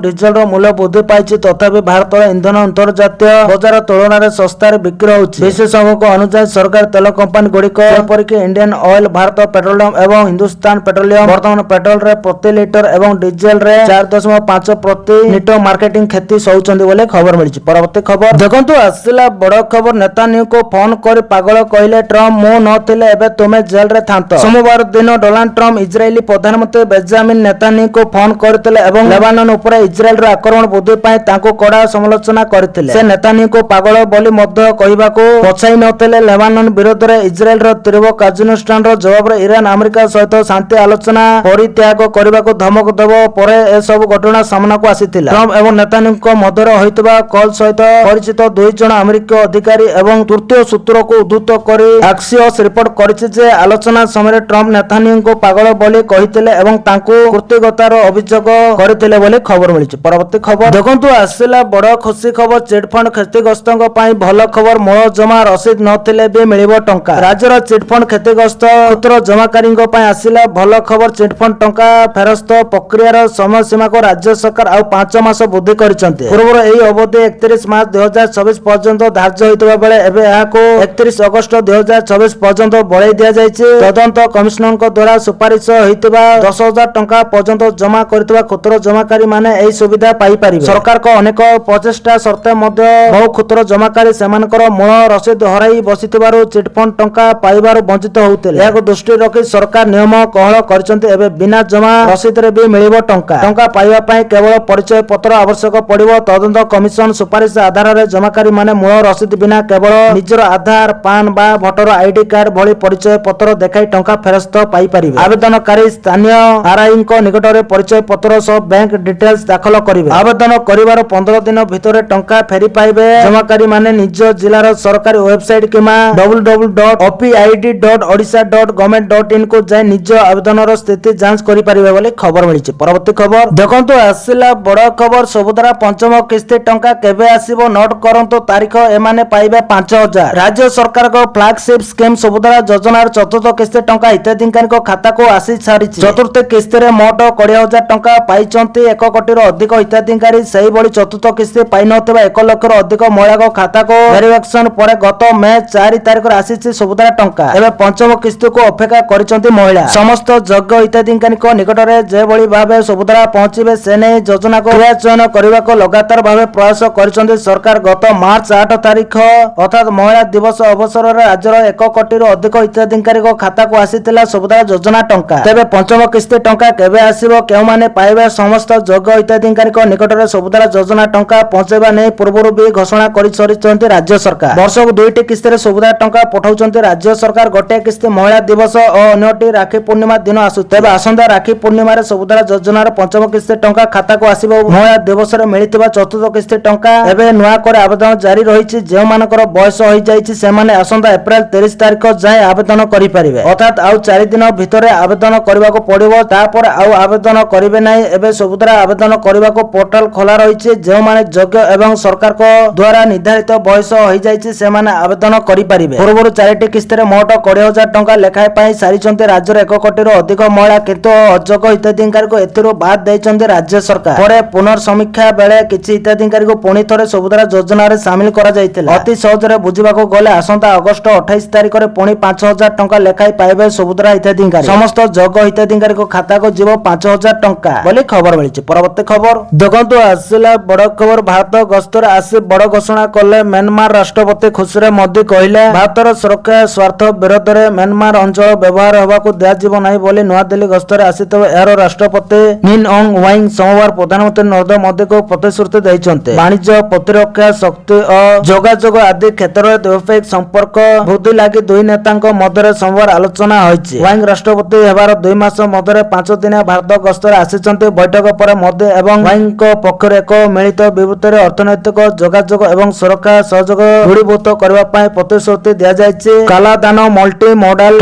ଡିଜେଲର ମୂଲ୍ୟ ବୃଦ୍ଧି ପାଇଛି, ତଥାପି ଭାରତର ଇନ୍ଧନ ଅନ୍ତର୍ଜାତୀୟ ବଜାର ତୁଳନାରେ ଶସ୍ତାରେ ବିକ୍ରି ହେଉଛି। ବିଶେଷଜ୍ଞଙ୍କ ଅନୁଯାୟୀ ସରକାର ତେଲ କମ୍ପାନୀ ଗୁଡ଼ିକ ଯେପରିକି ଇଣ୍ଡିଆନ ଅଏଲ, ଭାରତ ପେଟ୍ରୋଲିୟମ ଏବଂ ହିନ୍ଦୁସ୍ତାନ ପେଟ୍ରୋଲିୟମ ବର୍ତ୍ତମାନ ପେଟ୍ରୋଲରେ ପ୍ରତି ଲିଟର ଏବଂ ଡିଜେଲରେ 4.5 ପ୍ରତି ଲିଟର ମାର୍କେଟିଂ କ୍ଷତି ସହୁଛନ୍ତି ବୋଲି ଖବର ମିଳିଛି। ପରବର୍ତ୍ତୀ ଖବର ଦେଖନ୍ତୁ, ଆସିଲା ବଡ଼ ଖବର। ନେତାନ୍ୟାହୁଙ୍କୁ ଫୋନ କରି ପାଗଳ କହିଲେ ଟ୍ରମ୍ପ, ମୁଁ ନଥିଲେ ଏବେ ତୁମେ ଜେଲରେ ଥାନ୍ତ। ସୋମବାର ଦିନ ଡୋନାଲ୍ଡ ଟ୍ରମ୍ପ ଇସ୍ରାଏଲି ପ୍ରଧାନମନ୍ତ୍ରୀ ବେଞ୍ଜାମିନ ନେତାନ୍ୟାହୁଙ୍କୁ ଫୋନ କରିଥିଲେ ଏବଂ ଲେବାନନ ଉପରେ ଇସ୍ରାଏଲର ଆକ୍ରମଣ ବୃଦ୍ଧି ପାଇଁ ତାଙ୍କୁ କଡ଼ା ସମାଲୋଚନା କରିଥିଲେ। ସେ ନେତାନ୍ୟାହୁଙ୍କୁ ପାଗଳ ବୋଲି ମଧ୍ୟ କହିବାକୁ ପଛାଇ ନଥିଲେ। ଲେବାନନ ବିରୋଧରେ ଇସ୍ରାଏଲର ତୀବ୍ର କାର୍ଯ୍ୟାନୁଷ୍ଠାନର ଜବାବରେ ଇରାନ ଆମେରିକା ସହିତ ଶାନ୍ତି ଆଲୋଚନା ପରିତ୍ୟାଗ କରିବାକୁ ଧମକ ଦେବା ପରେ ଏସବୁ ଘଟଣା ସାମ୍ନାକୁ ଆସିଥିଲା। ଟ୍ରମ୍ପ ଏବଂ ନେତାନ୍ୟାହୁଙ୍କ ମଧ୍ୟରେ ହୋଇଥିବା କଲ୍ ସହିତ ପରିଚିତ 2 ଜଣ ଆମେରିକୀୟ ଅଧିକାରୀ ଏବଂ ତୃତୀୟ ସୂତ୍ରକୁ ଉଦ୍ଧୃତ କରି ଆକ୍ସିଓସ ରିପୋର୍ଟ କରିଛି ଯେ ଆଲୋଚନା ସମୟରେ ଟ୍ରମ୍ପ ନେତାନ୍ୟାହୁଙ୍କୁ ପାଗଳ ବୋଲି କହିଥିଲେ ଏବଂ ତାଙ୍କୁ କୃତ୍ରିମତାର ଅଭିଯୋଗ କରିଥିଲେ ବୋଲି ଖବର ମିଳିଛି। ପରବର୍ତ୍ତୀ ଖବର ଦେଖନ୍ତୁ, ଆସିଲା ବଡ଼ ଖୁସି ଖବର। ଚିଟଫଣ୍ଡ କ୍ଷତିଗ୍ରସ୍ତଙ୍କ ପାଇଁ ଭଲ ଖବର। ମୂଳ ଜମା ରସିଦ ନଥିଲେ ବି ମିଳିବ ଟଙ୍କା। ରାଜ୍ୟର ଚିଟଫଣ୍ଡ କ୍ଷତି କ୍ଷତିଗ୍ରସ୍ତ କ୍ଷୁଦ୍ର ଜମାକାରୀଙ୍କ ପାଇଁ ଆସିଲା ଭଲ ଖବର। ଚିଟଫଣ୍ଡ ଟଙ୍କା ଫେରସ୍ତ ପ୍ରକ୍ରିୟାର ସମୟସୀମାକୁ ରାଜ୍ୟ ସରକାର ଆଉ 5 ମାସ ବୃଦ୍ଧି କରିଛନ୍ତି। ପୂର୍ବରୁ ଏହି ଅବଧି 31 ମାର୍ଚ୍ଚ 2024 ପର୍ଯ୍ୟନ୍ତ ଧାର୍ଯ୍ୟ ହୋଇଥିବା ବେଳେ ଏବେ ଏହାକୁ 31 ଅଗଷ୍ଟ 2024 ପର୍ଯ୍ୟନ୍ତ ବଢ଼ାଇ ଦିଆଯାଇଛି। ତଦନ୍ତ କମିଶନଙ୍କ ଦ୍ୱାରା ସୁପାରିଶ ହୋଇଥିବା 10,000 ଟଙ୍କା ପର୍ଯ୍ୟନ୍ତ ଜମା କରିଥିବା କ୍ଷୁଦ୍ର ଜମାକାରୀ ମାନେ ଏହି ସୁବିଧା ପାଇପାରିବେ। ସରକାରଙ୍କ ଅନେକ ପ୍ରଚେଷ୍ଟା ସତ୍ତ୍ୱେ ମଧ୍ୟ ବହୁ କ୍ଷୁଦ୍ର ଜମାକାରୀ ସେମାନଙ୍କର ମୂଳ ରସିଦ ହରାଇ ବସିଥିବାରୁ ଚିଟଫଣ୍ଡ ଟଙ୍କା ପାଇବାରୁ ବଞ୍ଚିତ ହେଉଥିଲେ। ଏହାକୁ ଦୃଷ୍ଟିରେ ରଖି ସରକାର ନିୟମ କୋହଳ କରିଛନ୍ତି। ଏବେ ବିନା ଜମା ରସିଦରେ ବି ମିଳିବ ଟଙ୍କା। ଟଙ୍କା ପାଇବା ପାଇଁ କେବଳ ପରିଚୟ ପତ୍ର ଆବଶ୍ୟକ ପଡ଼ିବ। ତଦନ୍ତ କମିଶନ ସୁପାରିଶ ଆଧାରରେ ଜମାକାରୀ ମାନେ ମୂଳ ରସିଦ ବିନା କେବଳ ନିଜର ଆଧାର, ପାନ ବା ଭୋଟର ଆଇଡି କାର୍ଡ ଭଳି ପରିଚୟ ପତ୍ର ଦେଖାଇ ଟଙ୍କା ଫେରସ୍ତ ପାଇପାରିବେ। ଆବେଦନକାରୀ ସ୍ଥାନୀୟ ଆରଆଇଙ୍କ ନିକଟରେ ପରିଚୟ ପତ୍ର ସହ ବ୍ୟାଙ୍କ ଡିଟେଲ୍ସ ଦାଖଲ କରିବେ। ଆବେଦନ କରିବାର 15 ଦିନ ଭିତରେ ଟଙ୍କା ଫେରି ପାଇବେ। ଜମାକାରୀ ମାନେ ନିଜ ଜିଲ୍ଲାର ସରକାରୀ ୱେବସାଇଟ କିମ୍ବା www.opid.odisha.government.in କୁ ଯାଇ ନିଜ ଆବେଦନର ସ୍ଥିତି ଯାଞ୍ଚ କରିପାରିବେ ବୋଲି ଖବର ମିଳିଛି। ପରବର୍ତ୍ତୀ ଖବର ଦେଖନ୍ତୁ, ଆସିଲା ବଡ଼ ଖବର। ସବୁଧାରା ପଞ୍ଚମ କିସ୍ତି ଟଙ୍କା କେବେ ଆସିବ ନୋଟ କରନ୍ତୁ ତାରିଖ। ଏମାନେ ପାଇବେ 5,000। ରାଜ୍ୟ ସରକାରଙ୍କ ଫ୍ଲାଗସିପ୍ ସ୍କିମ୍ ସବୁଧାରା ଯୋଜନାର ଚତୁର୍ଥ କିସ୍ତି ଟଙ୍କା ହିତାଧିକାରୀଙ୍କ ଖାତାକୁ ଆସି ସାରିଛି। ଚତୁର୍ଥ କିସ୍ତିରେ ମୋଟ 20,000 ଟଙ୍କା ପାଇଛନ୍ତି 1 କୋଟିରୁ ଅଧିକ ହିତାଧିକାରୀ। ସେହିଭଳି ଚତୁର୍ଥ କିସ୍ତି ପାଇନଥିବା 1 ଲକ୍ଷରୁ ଅଧିକ ମହିଳାଙ୍କ ଖାତାକୁ ଭେରିଫିକେସନ ପରେ ଗତ ମେ 4 ତାରିଖରେ ଆସିଛି ସବୁଧାରା ଟଙ୍କା। ଏବେ ପଞ୍ଚମ କିସ୍ତିକୁ ଅପେକ୍ଷା କରିଛନ୍ତି ମହିଳା। ସମସ୍ତ ଯୋଗ୍ୟ ହିତାଧିକାରୀଙ୍କ ନିକଟରେ ଯେଭଳି ଭାବେ ସବୁଧାରା ପହଞ୍ଚିବେ ସେ ନେଇ ଯୋଜନାକୁ କ୍ରିୟାନ୍ୱୟନ କରିବାକୁ ଲଗାତାର ଭାବେ ପ୍ରୟାସ କରିଛନ୍ତି ସରକାର। ଗତ ମାର୍ଚ୍ଚ 8 ତାରିଖ ଅର୍ଥାତ୍ ମହିଳା ଦିବସ ଅବସରରେ ରାଜ୍ୟର 1 କୋଟିରୁ ଅଧିକ ହିତାଧିକାରୀଙ୍କ ଖାତାକୁ ଆସିଥିଲା ସବୁଧାରା ଯୋଜନା ଟଙ୍କା। ତେବେ ପଞ୍ଚମ କିସ୍ତି ଟଙ୍କା କେବେ ଆସିବ, କେଉଁମାନେ ପାଇବେ? ସମସ୍ତ ଯୋଗ୍ୟ ହିତାଧିକାରୀଙ୍କ ନିକଟରେ ସବୁଧାରା ଯୋଜନା ଟଙ୍କା ପହଞ୍ଚାଇବା ନେଇ ପୂର୍ବରୁ ବି ଘୋଷଣା କରିସାରିଛନ୍ତି ରାଜ୍ୟ ସରକାର। ବର୍ଷକୁ 2ଟି କିସ୍ତିରେ ସବୁଧାରା ଟଙ୍କା ପଠାଉଛନ୍ତି ରାଜ୍ୟ ସରକାର। ଗୋଟିଏ କିସ୍ତି ମହିଳା ଦିବସ ଓ ଅନ୍ୟଟି ରାକ୍ଷୀ ପୂର୍ଣ୍ଣିମା ଦିନ ଆସୁଛି। ତେବେ ଆସନ୍ତା ରାକ୍ଷୀ ପୂର୍ଣ୍ଣିମାରେ ସବୁଧାରା ଯୋଜନାର ପଞ୍ଚମ କିସ୍ତି ଟଙ୍କା ଖାତାକୁ ଆସିବ। ମହିଳା ଦିବସରେ ମିଳିଥିବା ଚତୁର୍ଥ କିସ୍ତି ଟଙ୍କା ଏବେ ନୂଆ କରି ଆବେଦନ ଜାରି ରହିଛି। ଯେଉଁମାନଙ୍କର ବୟସ ହୋଇଯାଇଛି ସେମାନେ ଆସନ୍ତା ଏପ୍ରିଲ 30 ତାରିଖ ଯାଏଁ ଆବେଦନ କରିପାରିବେ। ଅର୍ଥାତ୍ ଆଉ 4 ଦିନ ଭିତରେ ଆବେଦନ କରିବାକୁ ପଡ଼ିବ। ତାପରେ ଆଉ ଆବେଦନ କରିବେ ନାହିଁ। ଏବେ ସବୁଧାରା ଆବେଦନ କରିବାକୁ ପୋର୍ଟାଲ ଖୋଲା ରହିଛି। ଯେଉଁମାନେ ଯୋଗ୍ୟ ଏବଂ ସରକାରଙ୍କ ଦ୍ୱାରା ନିର୍ଦ୍ଧାରିତ ବୟସ ହୋଇଯାଇଛି ସେମାନେ ଆବେଦନ କରିପାରିବେ। ପୂର୍ବରୁ 4ଟି କିସ୍ତିରେ ମୋଟ 20,000 ଟଙ୍କା ଲେଖାଏଁ ପାଇ ସାରିଛନ୍ତି ରାଜ୍ୟର 1 କୋଟିରୁ ଅଧିକ ମହିଳା। କିନ୍ତୁ ଅଯୋଗ୍ୟ ହିତାଧିକାରୀଙ୍କୁ ଏଥିରୁ ବାଦ୍ ଦେଇଛନ୍ତି ରାଜ୍ୟ ସରକାର। ପରେ ପୁନର୍ସମୀକ୍ଷା ବେଳେ କିଛି ହିତାଧିକାରୀଙ୍କୁ ପୁଣି ଥରେ ସବୁଧାରା ଯୋଜନାରେ ସାମିଲ କରାଯାଇଥିଲା। ଅତି ସହଜରେ ବୁଝିବାକୁ ଗଲେ ଆସନ୍ତା ଅଗଷ୍ଟ 28 ତାରିଖରେ ପୁଣି 5,000 ଟଙ୍କା ଲେଖାଏଁ ପାଇବେ ସବୁଧାରା ହିତାଧିକାରୀ। ସମସ୍ତ ଯୋଗ୍ୟ ହିତାଧିକାରୀଙ୍କ ଖାତାକୁ ଯିବ 5,000 ଟଙ୍କା ବୋଲି ଖବର ମିଳିଛି। ପରବର୍ତ୍ତୀ ଖବର ଦେଖନ୍ତୁ, ଆସିଲା ବଡ଼ ଖବର। ଭାରତ ଗସ୍ତରେ ଆସି ବଡ଼ ଘୋଷଣା କଲେ ମ୍ୟାନମାର ରାଷ୍ଟ୍ରପତି। ଖୁସିରେ ମୋଦି କହିଲେ ଭାରତର ସୁରକ୍ଷା ସ୍ୱାର୍ଥ ବିରୋଧରେ ମ୍ୟାନମାର ଅଞ୍ଚଳ ବ୍ୟବହାର ହେବାକୁ ଦିଆଯିବ ନାହିଁ ବୋଲି ନୂଆଦିଲ୍ଲୀ ଗସ୍ତରେ ଆସିଥିବା ଏହାର ରାଷ୍ଟ୍ରପତି ମିନ୍ ଅଙ୍ଗ ହ୍ୱାଇଙ୍ଗ ସୋମବାର ପ୍ରଧାନମନ୍ତ୍ରୀ ନରେନ୍ଦ୍ର ମୋଦିଙ୍କୁ ପ୍ରତିଶ୍ରୁତି ଦେଇଛନ୍ତି। ବାଣିଜ୍ୟ, ପ୍ରତିରକ୍ଷା, ଶକ୍ତି ଓ ଯୋଗାଯୋଗ ଆଦି କ୍ଷେତ୍ରରେ ଦ୍ୱିପାକ୍ଷିକ ସମ୍ପର୍କ ବୃଦ୍ଧି ଲାଗି ଦୁଇ ନେତାଙ୍କ ମଧ୍ୟରେ ସୋମବାର ଆଲୋଚନା ହୋଇଛି। ହ୍ୱାଇଙ୍ଗ ରାଷ୍ଟ୍ରପତି ହେବାର 2 ମାସ ମଧ୍ୟରେ 5 ଦିନିଆ ଭାରତ ଗସ୍ତରେ ଆସିଛନ୍ତି। ବୈଠକ ପରେ ମୋଦି ଏବଂ ହ୍ୱାଇଙ୍ଗଙ୍କ ପକ୍ଷରୁ ଏକ ମିଳିତ ବିବୃତ୍ତିରେ ଅର୍ଥନୈତିକ, ଯୋଗାଯୋଗ ଏବଂ ସୁରକ୍ଷା ସହଯୋଗ ଦୃଢ଼ୀଭୂତ କରିବା ପାଇଁ ପ୍ରତିଶ୍ରୁତି ଦିଆଯାଇଛି। Kaladan multi modal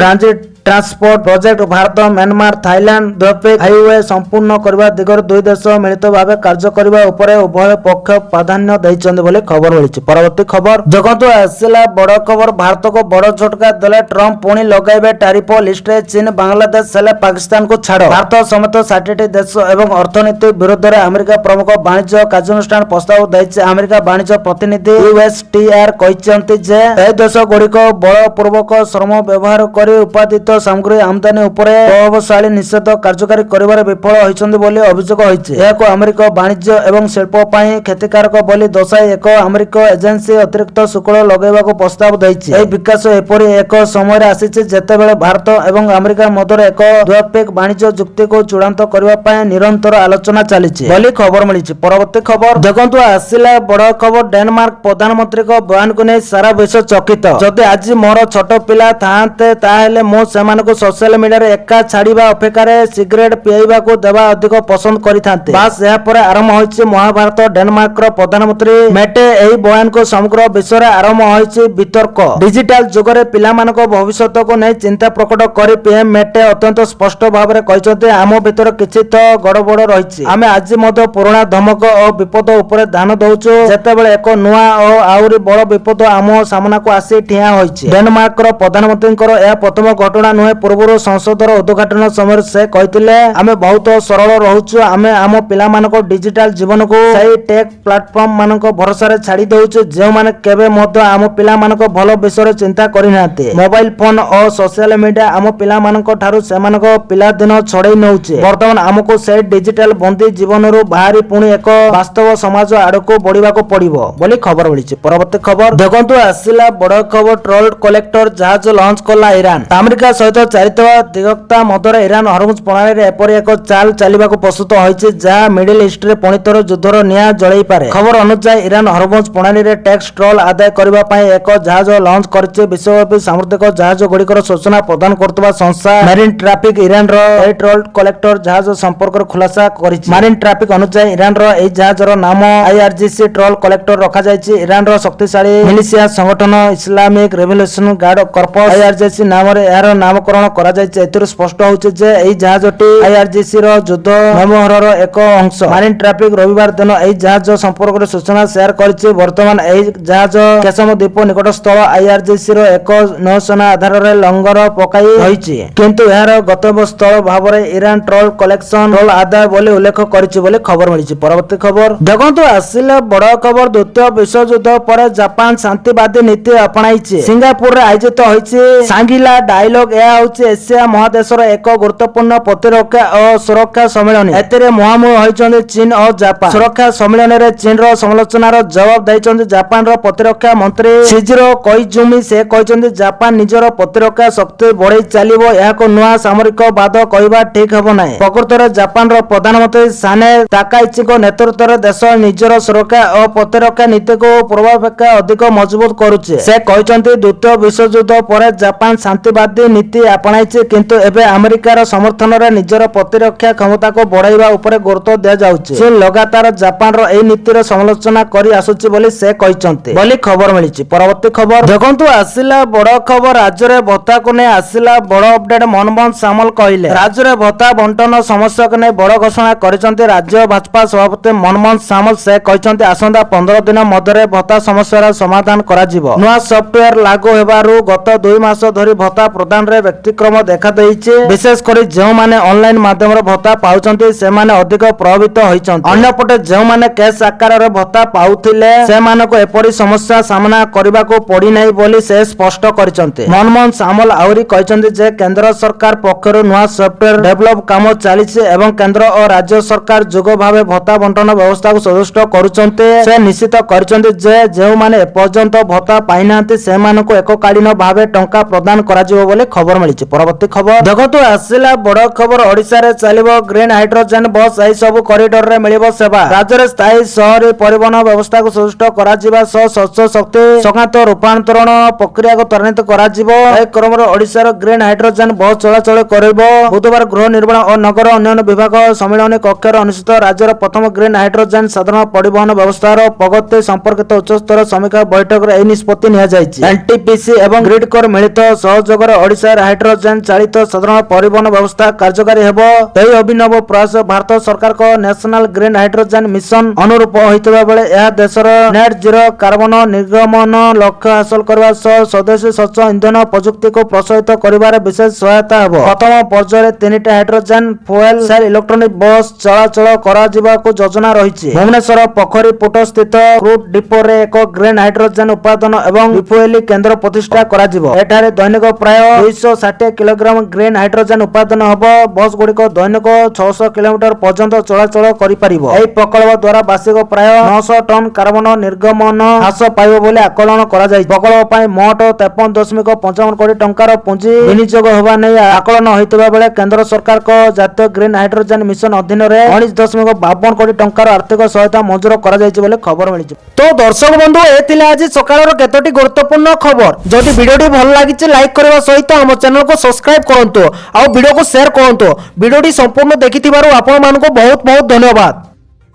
transport project Bharat, Myanmar, Thailand ଦ୍ୱିପାକ୍ଷିକ ହାଇୱେ ସମ୍ପୂର୍ଣ୍ଣ କରିବା ଦିଗରେ ଦୁଇ ଦେଶ ମିଳିତ ଭାବେ କାର୍ଯ୍ୟ କରିବା ଉପରେ ଉଭୟ ପକ୍ଷ ପ୍ରାଧାନ୍ୟ ଦେଇଛନ୍ତି ବୋଲି ଖବର ମିଳିଛି। ପରବର୍ତ୍ତୀ ଖବର ଦେଖନ୍ତୁ, ଆସିଲା ବଡ଼ ଖବର। ଭାରତକୁ ବଡ଼ ଝଟକା ଦେଲେ ଟ୍ରମ୍ପ। ପୁଣି ଲଗାଇବେ ଟାରିଫ ଲିଷ୍ଟରେ ଚୀନ, ବାଂଲାଦେଶ ହେଲେ ପାକିସ୍ତାନକୁ ଛାଡ଼। ଭାରତ ସମେତ 60ଟି ଦେଶ ଏବଂ ଅର୍ଥନୀତି ବିରୁଦ୍ଧରେ ଆମେରିକା ପ୍ରମୁଖ ବାଣିଜ୍ୟ କାର୍ଯ୍ୟାନୁଷ୍ଠାନ ପ୍ରସ୍ତାବ ଦେଇଛି। ଆମେରିକା ବାଣିଜ୍ୟ ପ୍ରତିନିଧି USTR କହିଛନ୍ତି ଯେ ଏହି ଦେଶଗୁଡ଼ିକ ବଳପୂର୍ବକ ଶ୍ରମ ବ୍ୟବହାର କରି ଉତ୍ପାଦିତ ସାମଗ୍ରୀ ଆମଦାନୀ ଉପରେ ପ୍ରଭାବଶାଳୀ ନିଷେଧ କାର୍ଯ୍ୟକାରୀ କରିବାରେ ବିଫଳ ହୋଇଛନ୍ତି ବୋଲି ଅଭିଯୋଗ ହୋଇଛି। ଏହାକୁ ଆମେରିକା ବାଣିଜ୍ୟ ଏବଂ ଶିଳ୍ପ ପାଇଁ କ୍ଷତିକାରକ ବୋଲି ଦର୍ଶାଇ ଏକ ଆମେରିକୀୟ ଏଜେନ୍ସି ଅତିରିକ୍ତ ଶୁଳ୍କ ଲଗାଇବାକୁ ପ୍ରସ୍ତାବ ଦେଇଛି। ଏହି ବିକାଶ ଏପରି ଏକ ସମୟରେ ଆସିଛି ଯେତେବେଳେ ଭାରତ ଏବଂ ଆମେରିକା ମଧ୍ୟରେ ଏକ ଦ୍ୱିପାକ୍ଷିକ ବାଣିଜ୍ୟ ଚୁକ୍ତିକୁ ଚୂଡ଼ାନ୍ତ କରିବା ପାଇଁ ନିରନ୍ତର ଆଲୋଚନା ଚାଲିଛି ବୋଲି ଖବର ମିଳିଛି। ପରବର୍ତ୍ତୀ ଖବର ଦେଖନ୍ତୁ, ଆସିଲା ବଡ଼ ଖବର। ଡେନମାର୍କ ପ୍ରଧାନମନ୍ତ୍ରୀଙ୍କ ବୟାନକୁ ନେଇ ସାରା ବିଶ୍ୱ ଚକିତ। ଯଦି ଆଜି ମୋର ଛୋଟ ପିଲା ଥାଆନ୍ତେ ତାହେଲେ ମୁଁ ସେମାନଙ୍କୁ ସୋସିଆଲ ମିଡିଆରେ ଏକା ଛାଡ଼ିବା ଅପେକ୍ଷାରେ ସିଗାରେଟ ପିଆଇବାକୁ ଦେବା ଅଧିକ ପସନ୍ଦ କରିଥାନ୍ତି। ବାସ୍ ଏହାପରେ ଆରମ୍ଭ ହୋଇଛି ମହାଭାରତ। ଡେନମାର୍କର ପ୍ରଧାନମନ୍ତ୍ରୀ ମେଟେ ଏହି ବୟାନକୁ ସମଗ୍ର ବିଶ୍ୱରେ ଆରମ୍ଭ ହୋଇଛି ବିତର୍କ। ଡିଜିଟାଲ ଯୁଗରେ ପିଲାମାନଙ୍କ ଭବିଷ୍ୟତକୁ ନେଇ ଚିନ୍ତା ପ୍ରକଟ କରି ପିଏମ୍ ମେଟେ ଅତ୍ୟନ୍ତ ସ୍ପଷ୍ଟ ଭାବରେ କହିଛନ୍ତି, ଆମ ଭିତରେ କିଛି ତ ଗଡ଼ବଡ଼ ରହିଛି। ଆମେ ଆଜି ମଧ୍ୟ ପୁରୁଣା ଧମକ ଓ ବିପଦ ଉପରେ ଧ୍ୟାନ ଦଉଛୁ, ଯେତେବେଳେ ଏକ ନୂଆ ଓ ଆହୁରି ବଡ଼ ବିପଦ ଆମ ସାମ୍ନାକୁ ଆସି ଠିଆ ହୋଇଛି। ଡେନମାର୍କର ପ୍ରଧାନମନ୍ତ୍ରୀଙ୍କର ଏହା ପ୍ରଥମ ଘଟଣା ନୁହେଁ। ପୂର୍ବରୁ ସଂସଦର ଉଦ୍ଘାଟନ ସମୟରେ ସେ କହିଥିଲେ, ଆମେ ବହୁତ ସରଳ ରହୁଛୁ। ଆମେ ଆମ ପିଲାମାନଙ୍କ ଡିଜିଟାଲ ଜୀବନକୁ ସେହି ଟେକ୍ ପ୍ଲାଟଫର୍ମ ମାନଙ୍କ ଭରସାରେ ଛାଡ଼ି ଦେଉଛୁ ଯେଉଁମାନେ କେବେ ମଧ୍ୟ ଆମ ପିଲାମାନଙ୍କ ଭଲ ବିଷୟରେ ଚିନ୍ତା କରିନାହାନ୍ତି। ମୋବାଇଲ ଫୋନ ଓ ସୋସିଆଲ ମିଡିଆ ଆମ ପିଲାମାନଙ୍କ ଠାରୁ ସେମାନଙ୍କ ପିଲାଦିନ ଛଡ଼େଇ ନେଉଛି। ବର୍ତ୍ତମାନ ଆମକୁ ସେହି ଡିଜିଟାଲ ବନ୍ଦୀ ଜୀବନରୁ ବାହାରି ପୁଣି ଏକ ବାସ୍ତବ ସମାଜ ଆଡ଼କୁ ବଢିବାକୁ ପଡ଼ିବ ବୋଲି ଖବର ମିଳିଛି। ପରବର୍ତ୍ତୀ ଖବର ଦେଖନ୍ତୁ, ଆସିଲା ବଡ଼ ଖବର। ଟ୍ରଲ୍ କଲେକ୍ଟର ଜାହାଜ ଲଞ୍ଚ କଲା ଇରାନ। ଆମେରିକା ସହିତ ଚାଲିଥିବା ତିକ୍ତତା ମଧ୍ୟରେ ଇରାନ ହରମୁଜ ପ୍ରଣାଳୀରେ ଏପରି ଏକ ଚାଲ ଚାଲିବାକୁ ପ୍ରସ୍ତୁତ ହୋଇଛି ଯାହା ମିଡିଲ ଇଷ୍ଟରେ ପୁଣି ଥରେ ଯୁଦ୍ଧର ନିଆଁ ଜଳାଇପାରେ। ଖବର ଅନୁଯାୟୀ ଇରାନ ହରମୁଜ ପ୍ରଣାଳୀରେ ଟ୍ୟାକ୍ସ ଟ୍ରୋଲ ଆଦାୟ କରିବା ପାଇଁ ଏକ ଜାହାଜ ଲଞ୍ଚ କରିଛି। ବିଶ୍ୱବ୍ୟାପୀ ସାମୁଦ୍ରିକ ଜାହାଜ ଗୁଡ଼ିକର ସୂଚନା ପ୍ରଦାନ କରୁଥିବା ସଂସ୍ଥା ମାରିନ୍ ଟ୍ରାଫିକ ଇରାନର ଏହି ଟ୍ରୋଲ କଲେକ୍ଟର ଜାହାଜ ସମ୍ପର୍କରେ ଖୁଲାସା କରିଛି। ମାରିନ୍ ଟ୍ରାଫିକ ଅନୁଯାୟୀ ଇରାନର ଏହି ଜାହାଜର ନାମ IRGC ଟ୍ରୋଲ କଲେକ୍ଟର ରଖାଯାଇଛି। ଇରାନର ଶକ୍ତିଶାଳୀ ମିଲିସିଆ ସଂଗଠନ Islamic revolution guard corps IRGC ନାମରେ ଏହାର ନାମକରଣ କରାଯାଇଛି। ଏଥିରୁ ସ୍ପଷ୍ଟ ହେଉଛି ଯେ ଏହି ଜାହାଜଟି IRGC ର ଯୁଦ୍ଧ ବ୍ୟବହାରର ଏକ ଅଂଶ। ମାରିନ୍ ଟ୍ରାଫିକ ରବିବାର ଦିନ ଏହି ଜାହାଜ ସମ୍ପର୍କରେ ସୂଚନା ସେୟାର କରିଛି। ବର୍ତ୍ତମାନ ଏହି ଜାହାଜ କେଶମ ଦ୍ୱୀପ ନିକଟସ୍ଥ IRGC ର ଏକ ନୌସେନା ଆଧାରରେ ଲଙ୍ଗର ପକାଇ ରହିଛି, କିନ୍ତୁ ଏହାର ଗନ୍ତବ୍ୟସ୍ଥଳ ଭାବରେ ଇରାନ ଟ୍ରୋଲ କଲେକ୍ସନ ଟ୍ରୋଲ ଆଦାୟ ବୋଲି ଉଲ୍ଲେଖ କରିଛି ବୋଲି ଖବର ମିଳିଛି। ପରବର୍ତ୍ତୀ ଖବର ଦେଖନ୍ତୁ, ଆସିଲେ ବଡ଼ ଖବର। ଦ୍ୱିତୀୟ ବିଶ୍ୱଯୁଦ୍ଧ ପରେ ଜାପାନ ଶାନ୍ତିବାଦୀ ନୀତି ଆପଣାଇଛି। ସିଙ୍ଗାପୁରରେ ଆୟୋଜିତ ହୋଇଛି ସାଙ୍ଗିଲା ଡାଇଲଗ। ଏହା ହେଉଛି ଏସିଆ ମହାଦେଶର ଏକ ଗୁରୁତ୍ୱପୂର୍ଣ୍ଣ ପ୍ରତିରକ୍ଷା ଓ ସୁରକ୍ଷା ସମ୍ମିଳନୀ। ଏଥିରେ ମୁହାଁମୁହିଁ ହୋଇଛନ୍ତି ଚୀନ ଓ ଜାପାନ। ସୁରକ୍ଷା ସମ୍ମିଳନୀରେ ଚୀନର ସମାଲୋଚନାର ଜବାବ ଦେଇଛନ୍ତି ଜାପାନର ପ୍ରତିରକ୍ଷା ମନ୍ତ୍ରୀ ଶିଜିରୋ କୋଇଜୁମି। ସେ କହିଛନ୍ତି, ଜାପାନ ନିଜର ପ୍ରତିରକ୍ଷା ଶକ୍ତି ବଢ଼େଇ ଚାଲିବ, ଏହାକୁ ନୂଆ ସାମରିକ ବାଦ କହିବା ଠିକ ହେବ ନାହିଁ। ପ୍ରକୃତରେ ଜାପାନର ପ୍ରଧାନମନ୍ତ୍ରୀ ସାନେ ତାକାଇଚିଙ୍କ ନେତୃତ୍ୱରେ ଦେଶ ନିଜର ସୁରକ୍ଷା ଓ ପ୍ରତିରକ୍ଷା ନୀତିକୁ ପୂର୍ବାପେକ୍ଷା ଅଧିକ ମଜବୁତ କରୁଛି। ସେ କହିଛନ୍ତି, ଦ୍ୱିତୀୟ ବିଶ୍ୱଯୁଦ୍ଧ ପରେ ଜାପାନ ଶାନ୍ତିବାଦୀ ନୀତି ଆପଣାଇଛି, କିନ୍ତୁ ଏବେ ଆମେରିକାର ସମର୍ଥନରେ ନିଜର ପ୍ରତିରକ୍ଷା କ୍ଷମତାକୁ ବଢ଼ାଇବା ଉପରେ ଗୁରୁତ୍ୱ ଦିଆଯାଉଛି। ଚୀନ ଲଗାତାର ଜାପାନର ଏହି ନୀତିର ସମାଲୋଚନା କରି ଆସୁଛି ବୋଲି ସେ କହିଛନ୍ତି ବୋଲି ଖବର ମିଳିଛି। ପରବର୍ତ୍ତୀ ଖବର ଦେଖନ୍ତୁ, ଆସିଲା ବଡ଼ ଖବର। ରାଜ୍ୟରେ ଭତ୍ତାକୁ ନେଇ ଆସିଲା ବଡ଼ ଅପଡେଟ। ମନମୋହନ ସାମଲ କହିଲେ, ରାଜ୍ୟରେ ଭତ୍ତା ବଣ୍ଟନ ସମସ୍ୟାକୁ ନେଇ ବଡ଼ ଘୋଷଣା କରିଛନ୍ତି ରାଜ୍ୟ ଭାଜପା ସଭାପତି ମନମୋହନ ସାମଲ। ସେ କହିଛନ୍ତି, ଆସନ୍ତା 15 ଦିନ ମଧ୍ୟରେ ଭତ୍ତା ସମସ୍ୟାର ସମାଧାନ କରାଯିବ। ନୂଆ ସଫ୍ଟୱେର ଲାଗୁ ହେବାରୁ ଗତ 2 ମାସ ଧରି ଭତ୍ତା ପ୍ରଦାନରେ ବ୍ୟତିକ୍ରମ ଦେଖାଦେଇଛି। ବିଶେଷ କରି ଯେଉଁମାନେ ଅନଲାଇନ ମାଧ୍ୟମରେ ଭତ୍ତା ପାଉଛନ୍ତି ସେମାନେ ଅଧିକ ପ୍ରଭାବିତ ହୋଇଛନ୍ତି। ଅନ୍ୟପଟେ ଯେଉଁମାନେ କ୍ୟାଶ ଆକାରରେ ଭତ୍ତା ପାଉଥିଲେ ସେମାନଙ୍କୁ ଏପରି ସମସ୍ୟା ସାମ୍ନା କରିବାକୁ ପଡ଼ିନାହିଁ ବୋଲି ସେ ସ୍ପଷ୍ଟ କରିଛନ୍ତି। ମନମୋହନ ସାମଲ ଆହୁରି କହିଛନ୍ତି ଯେ କେନ୍ଦ୍ର ସରକାର ପକ୍ଷରୁ ନୂଆ ସଫ୍ଟୱେର ଡେଭଲପ କାମ ଚାଲିଛି ଏବଂ କେନ୍ଦ୍ର ଓ ରାଜ୍ୟ ସରକାର ଯୁଗ ଭାବେ ଭତ୍ତା ବଣ୍ଟନ ବ୍ୟବସ୍ଥାକୁ ସୁଦୃଢ଼ କରୁଛନ୍ତି। ସେ ନିଶ୍ଚିତ କରିଛନ୍ତି ଯେ ଯେଉଁମାନେ ଏପର୍ଯ୍ୟନ୍ତ ଭତ୍ତା ପାଇନାହାନ୍ତି ସେମାନଙ୍କୁ ଏକକାଳୀନ ଭାବେ ଟଙ୍କା ପ୍ରଦାନ କରାଯିବ ବୋଲି ଖବର ମିଳିଛି। ପରବର୍ତ୍ତୀ ଖବର ଦେଖନ୍ତୁ, ଆସିଲା ବଡ଼ ଖବର। ଓଡ଼ିଶାରେ ଚାଲିବ ଗ୍ରୀନ ହାଇଡ୍ରୋଜେନ ବସ୍। ଏହି ସବୁ କରିଡରରେ ମିଳିବ ସେବା। ରାଜ୍ୟରେ ସ୍ଥାୟୀ ସହରୀ ପରିବହନ ବ୍ୟବସ୍ଥାକୁ ସୁଦୃଢ଼ କରାଯିବା ସହ ସ୍ୱଚ୍ଛ ଶକ୍ତି ସଂକ୍ରାନ୍ତ ରୂପାନ୍ତରଣ ପ୍ରକ୍ରିୟାକୁ ତ୍ୱରାନ୍ୱିତ କରାଯିବ। ଏହି କ୍ରମରେ ଓଡ଼ିଶାର ଗ୍ରୀନ ହାଇଡ୍ରୋଜେନ ବସ୍ ଚଳାଚଳ କରିବ। ବୁଧବାର ଗୃହ ନିର୍ମାଣ ଓ ନଗର ଉନ୍ନୟନ ବିଭାଗ ସମ୍ମିଳନୀ କକ୍ଷରେ ଅନୁଷ୍ଠିତ ରାଜ୍ୟର ପ୍ରଥମ ଗ୍ରୀନ ହାଇଡ୍ରୋଜେନ ସାଧାରଣ ପରିବହନ ବ୍ୟବସ୍ଥାର ପ୍ରଗତି ସମ୍ପର୍କିତ ଉଚ୍ଚସ୍ତରୀୟ ସମୀକ୍ଷା ବୈଠକରେ ଏହି ନିଷ୍ପତ୍ତି ନିଆଯାଇଛି। NTPC ଏବଂ ଗ୍ରିଡକୋର ମିଳିତ ସହଯୋଗରେ ଓଡ଼ିଶାରେ ହାଇଡ୍ରୋଜେନ ଚାଳିତ ସାଧାରଣ ପରିବହନ ବ୍ୟବସ୍ଥା କାର୍ଯ୍ୟକାରୀ ହେବ। ଏହି ଅଭିନବ ପ୍ରୟାସ ଭାରତ ସରକାରଙ୍କ ନ୍ୟାସନାଲ ଗ୍ରୀନ ହାଇଡ୍ରୋଜେନ ମିଶନ ଅନୁରୂପ ହୋଇଥିବା ବେଳେ ଏହା ଦେଶର ନେଟ୍ ଜିରୋ କାର୍ବନ ନିର୍ଗମନ ଲକ୍ଷ୍ୟ ହାସଲ କରିବା ସହ ସ୍ୱଦେଶୀ ସ୍ୱଚ୍ଛ ଇନ୍ଧନ ପ୍ରଯୁକ୍ତିକୁ ପ୍ରୋତ୍ସାହିତ କରିବାରେ ବିଶେଷ ସହାୟତା ହେବ। ପ୍ରଥମ ପର୍ଯ୍ୟାୟରେ 3ଟି hydrogen fuel cell electronic bus ଚଳାଚଳ କରାଯିବାକୁ ଯୋଜନା ରହିଛି। ଭୁବନେଶ୍ୱର ପୋଖରୀପୁଟ ସ୍ଥିତ କ୍ରୁଡ୍ ଡିପୋରେ ଏକ ଗ୍ରୀନ ହାଇଡ୍ରୋଜେନ ଉତ୍ପାଦନ ଏବଂ ରିଫୁଏଲିଂ କେନ୍ଦ୍ର ପ୍ରତିଷ୍ଠା କରାଯିବ। ଏଠାରେ ଦୈନିକ ପ୍ରାୟ 260 କିଲୋଗ୍ରାମ ଗ୍ରୀନ ହାଇଡ୍ରୋଜେନ ଉତ୍ପାଦନ ହେବ। ବସ୍ ଗୁଡ଼ିକ ଦୈନିକ 600 କିଲୋମିଟର ପର୍ଯ୍ୟନ୍ତ ଚଳାଚଳ କରିପାରିବ। ଏହି ପ୍ରକଳ୍ପ ଦ୍ୱାରା ବାର୍ଷିକ ପ୍ରାୟ 900 ଟନ କାର୍ବନ ନିର୍ଗମନ ହ୍ରାସ ପାଇବ ବୋଲି ଆକଳନ କରାଯାଇଛି। ପ୍ରକଳ୍ପ ପାଇଁ ମୋଟ 53.55 କୋଟି ଟଙ୍କାର ପୁଞ୍ଜି ବିନିଯୋଗ ହେବା ନେଇ ଆକଳନ ହୋଇଥିବା ବେଳେ କେନ୍ଦ୍ର ସରକାରଙ୍କ ଜାତୀୟ ଗ୍ରୀନ ହାଇଡ୍ରୋଜେନ ମିଶନ ଅଧୀନରେ 19.52 କୋଟି ଟଙ୍କାର ଆର୍ଥିକ ସହାୟତା ମଞ୍ଜୁର କରାଯାଇଛି ବୋଲି ଖବର ମିଳିଛି। ତ ଦର୍ଶକ ବନ୍ଧୁ, ଏ ଥିଲା ଆଜି ସକାଳର କେତୋଟି ଗୁରୁତ୍ୱପୂର୍ଣ୍ଣ ଖବର। ଯଦି ଭିଡ଼ିଓଟି ଭଲ ଲାଗିଛି ଲାଇକ୍ କରିବା ସହିତ ମୋ ଚ୍ୟାନେଲକୁ ସବସ୍କ୍ରାଇବ୍ କରନ୍ତୁ ଆଉ ଭିଡ଼ିଓକୁ ସେୟାର କରନ୍ତୁ। ଭିଡ଼ିଓଟି ସମ୍ପୂର୍ଣ୍ଣ ଦେଖିଥିବାରୁ ଆପଣମାନଙ୍କୁ ବହୁତ ବହୁତ ଧନ୍ୟବାଦ।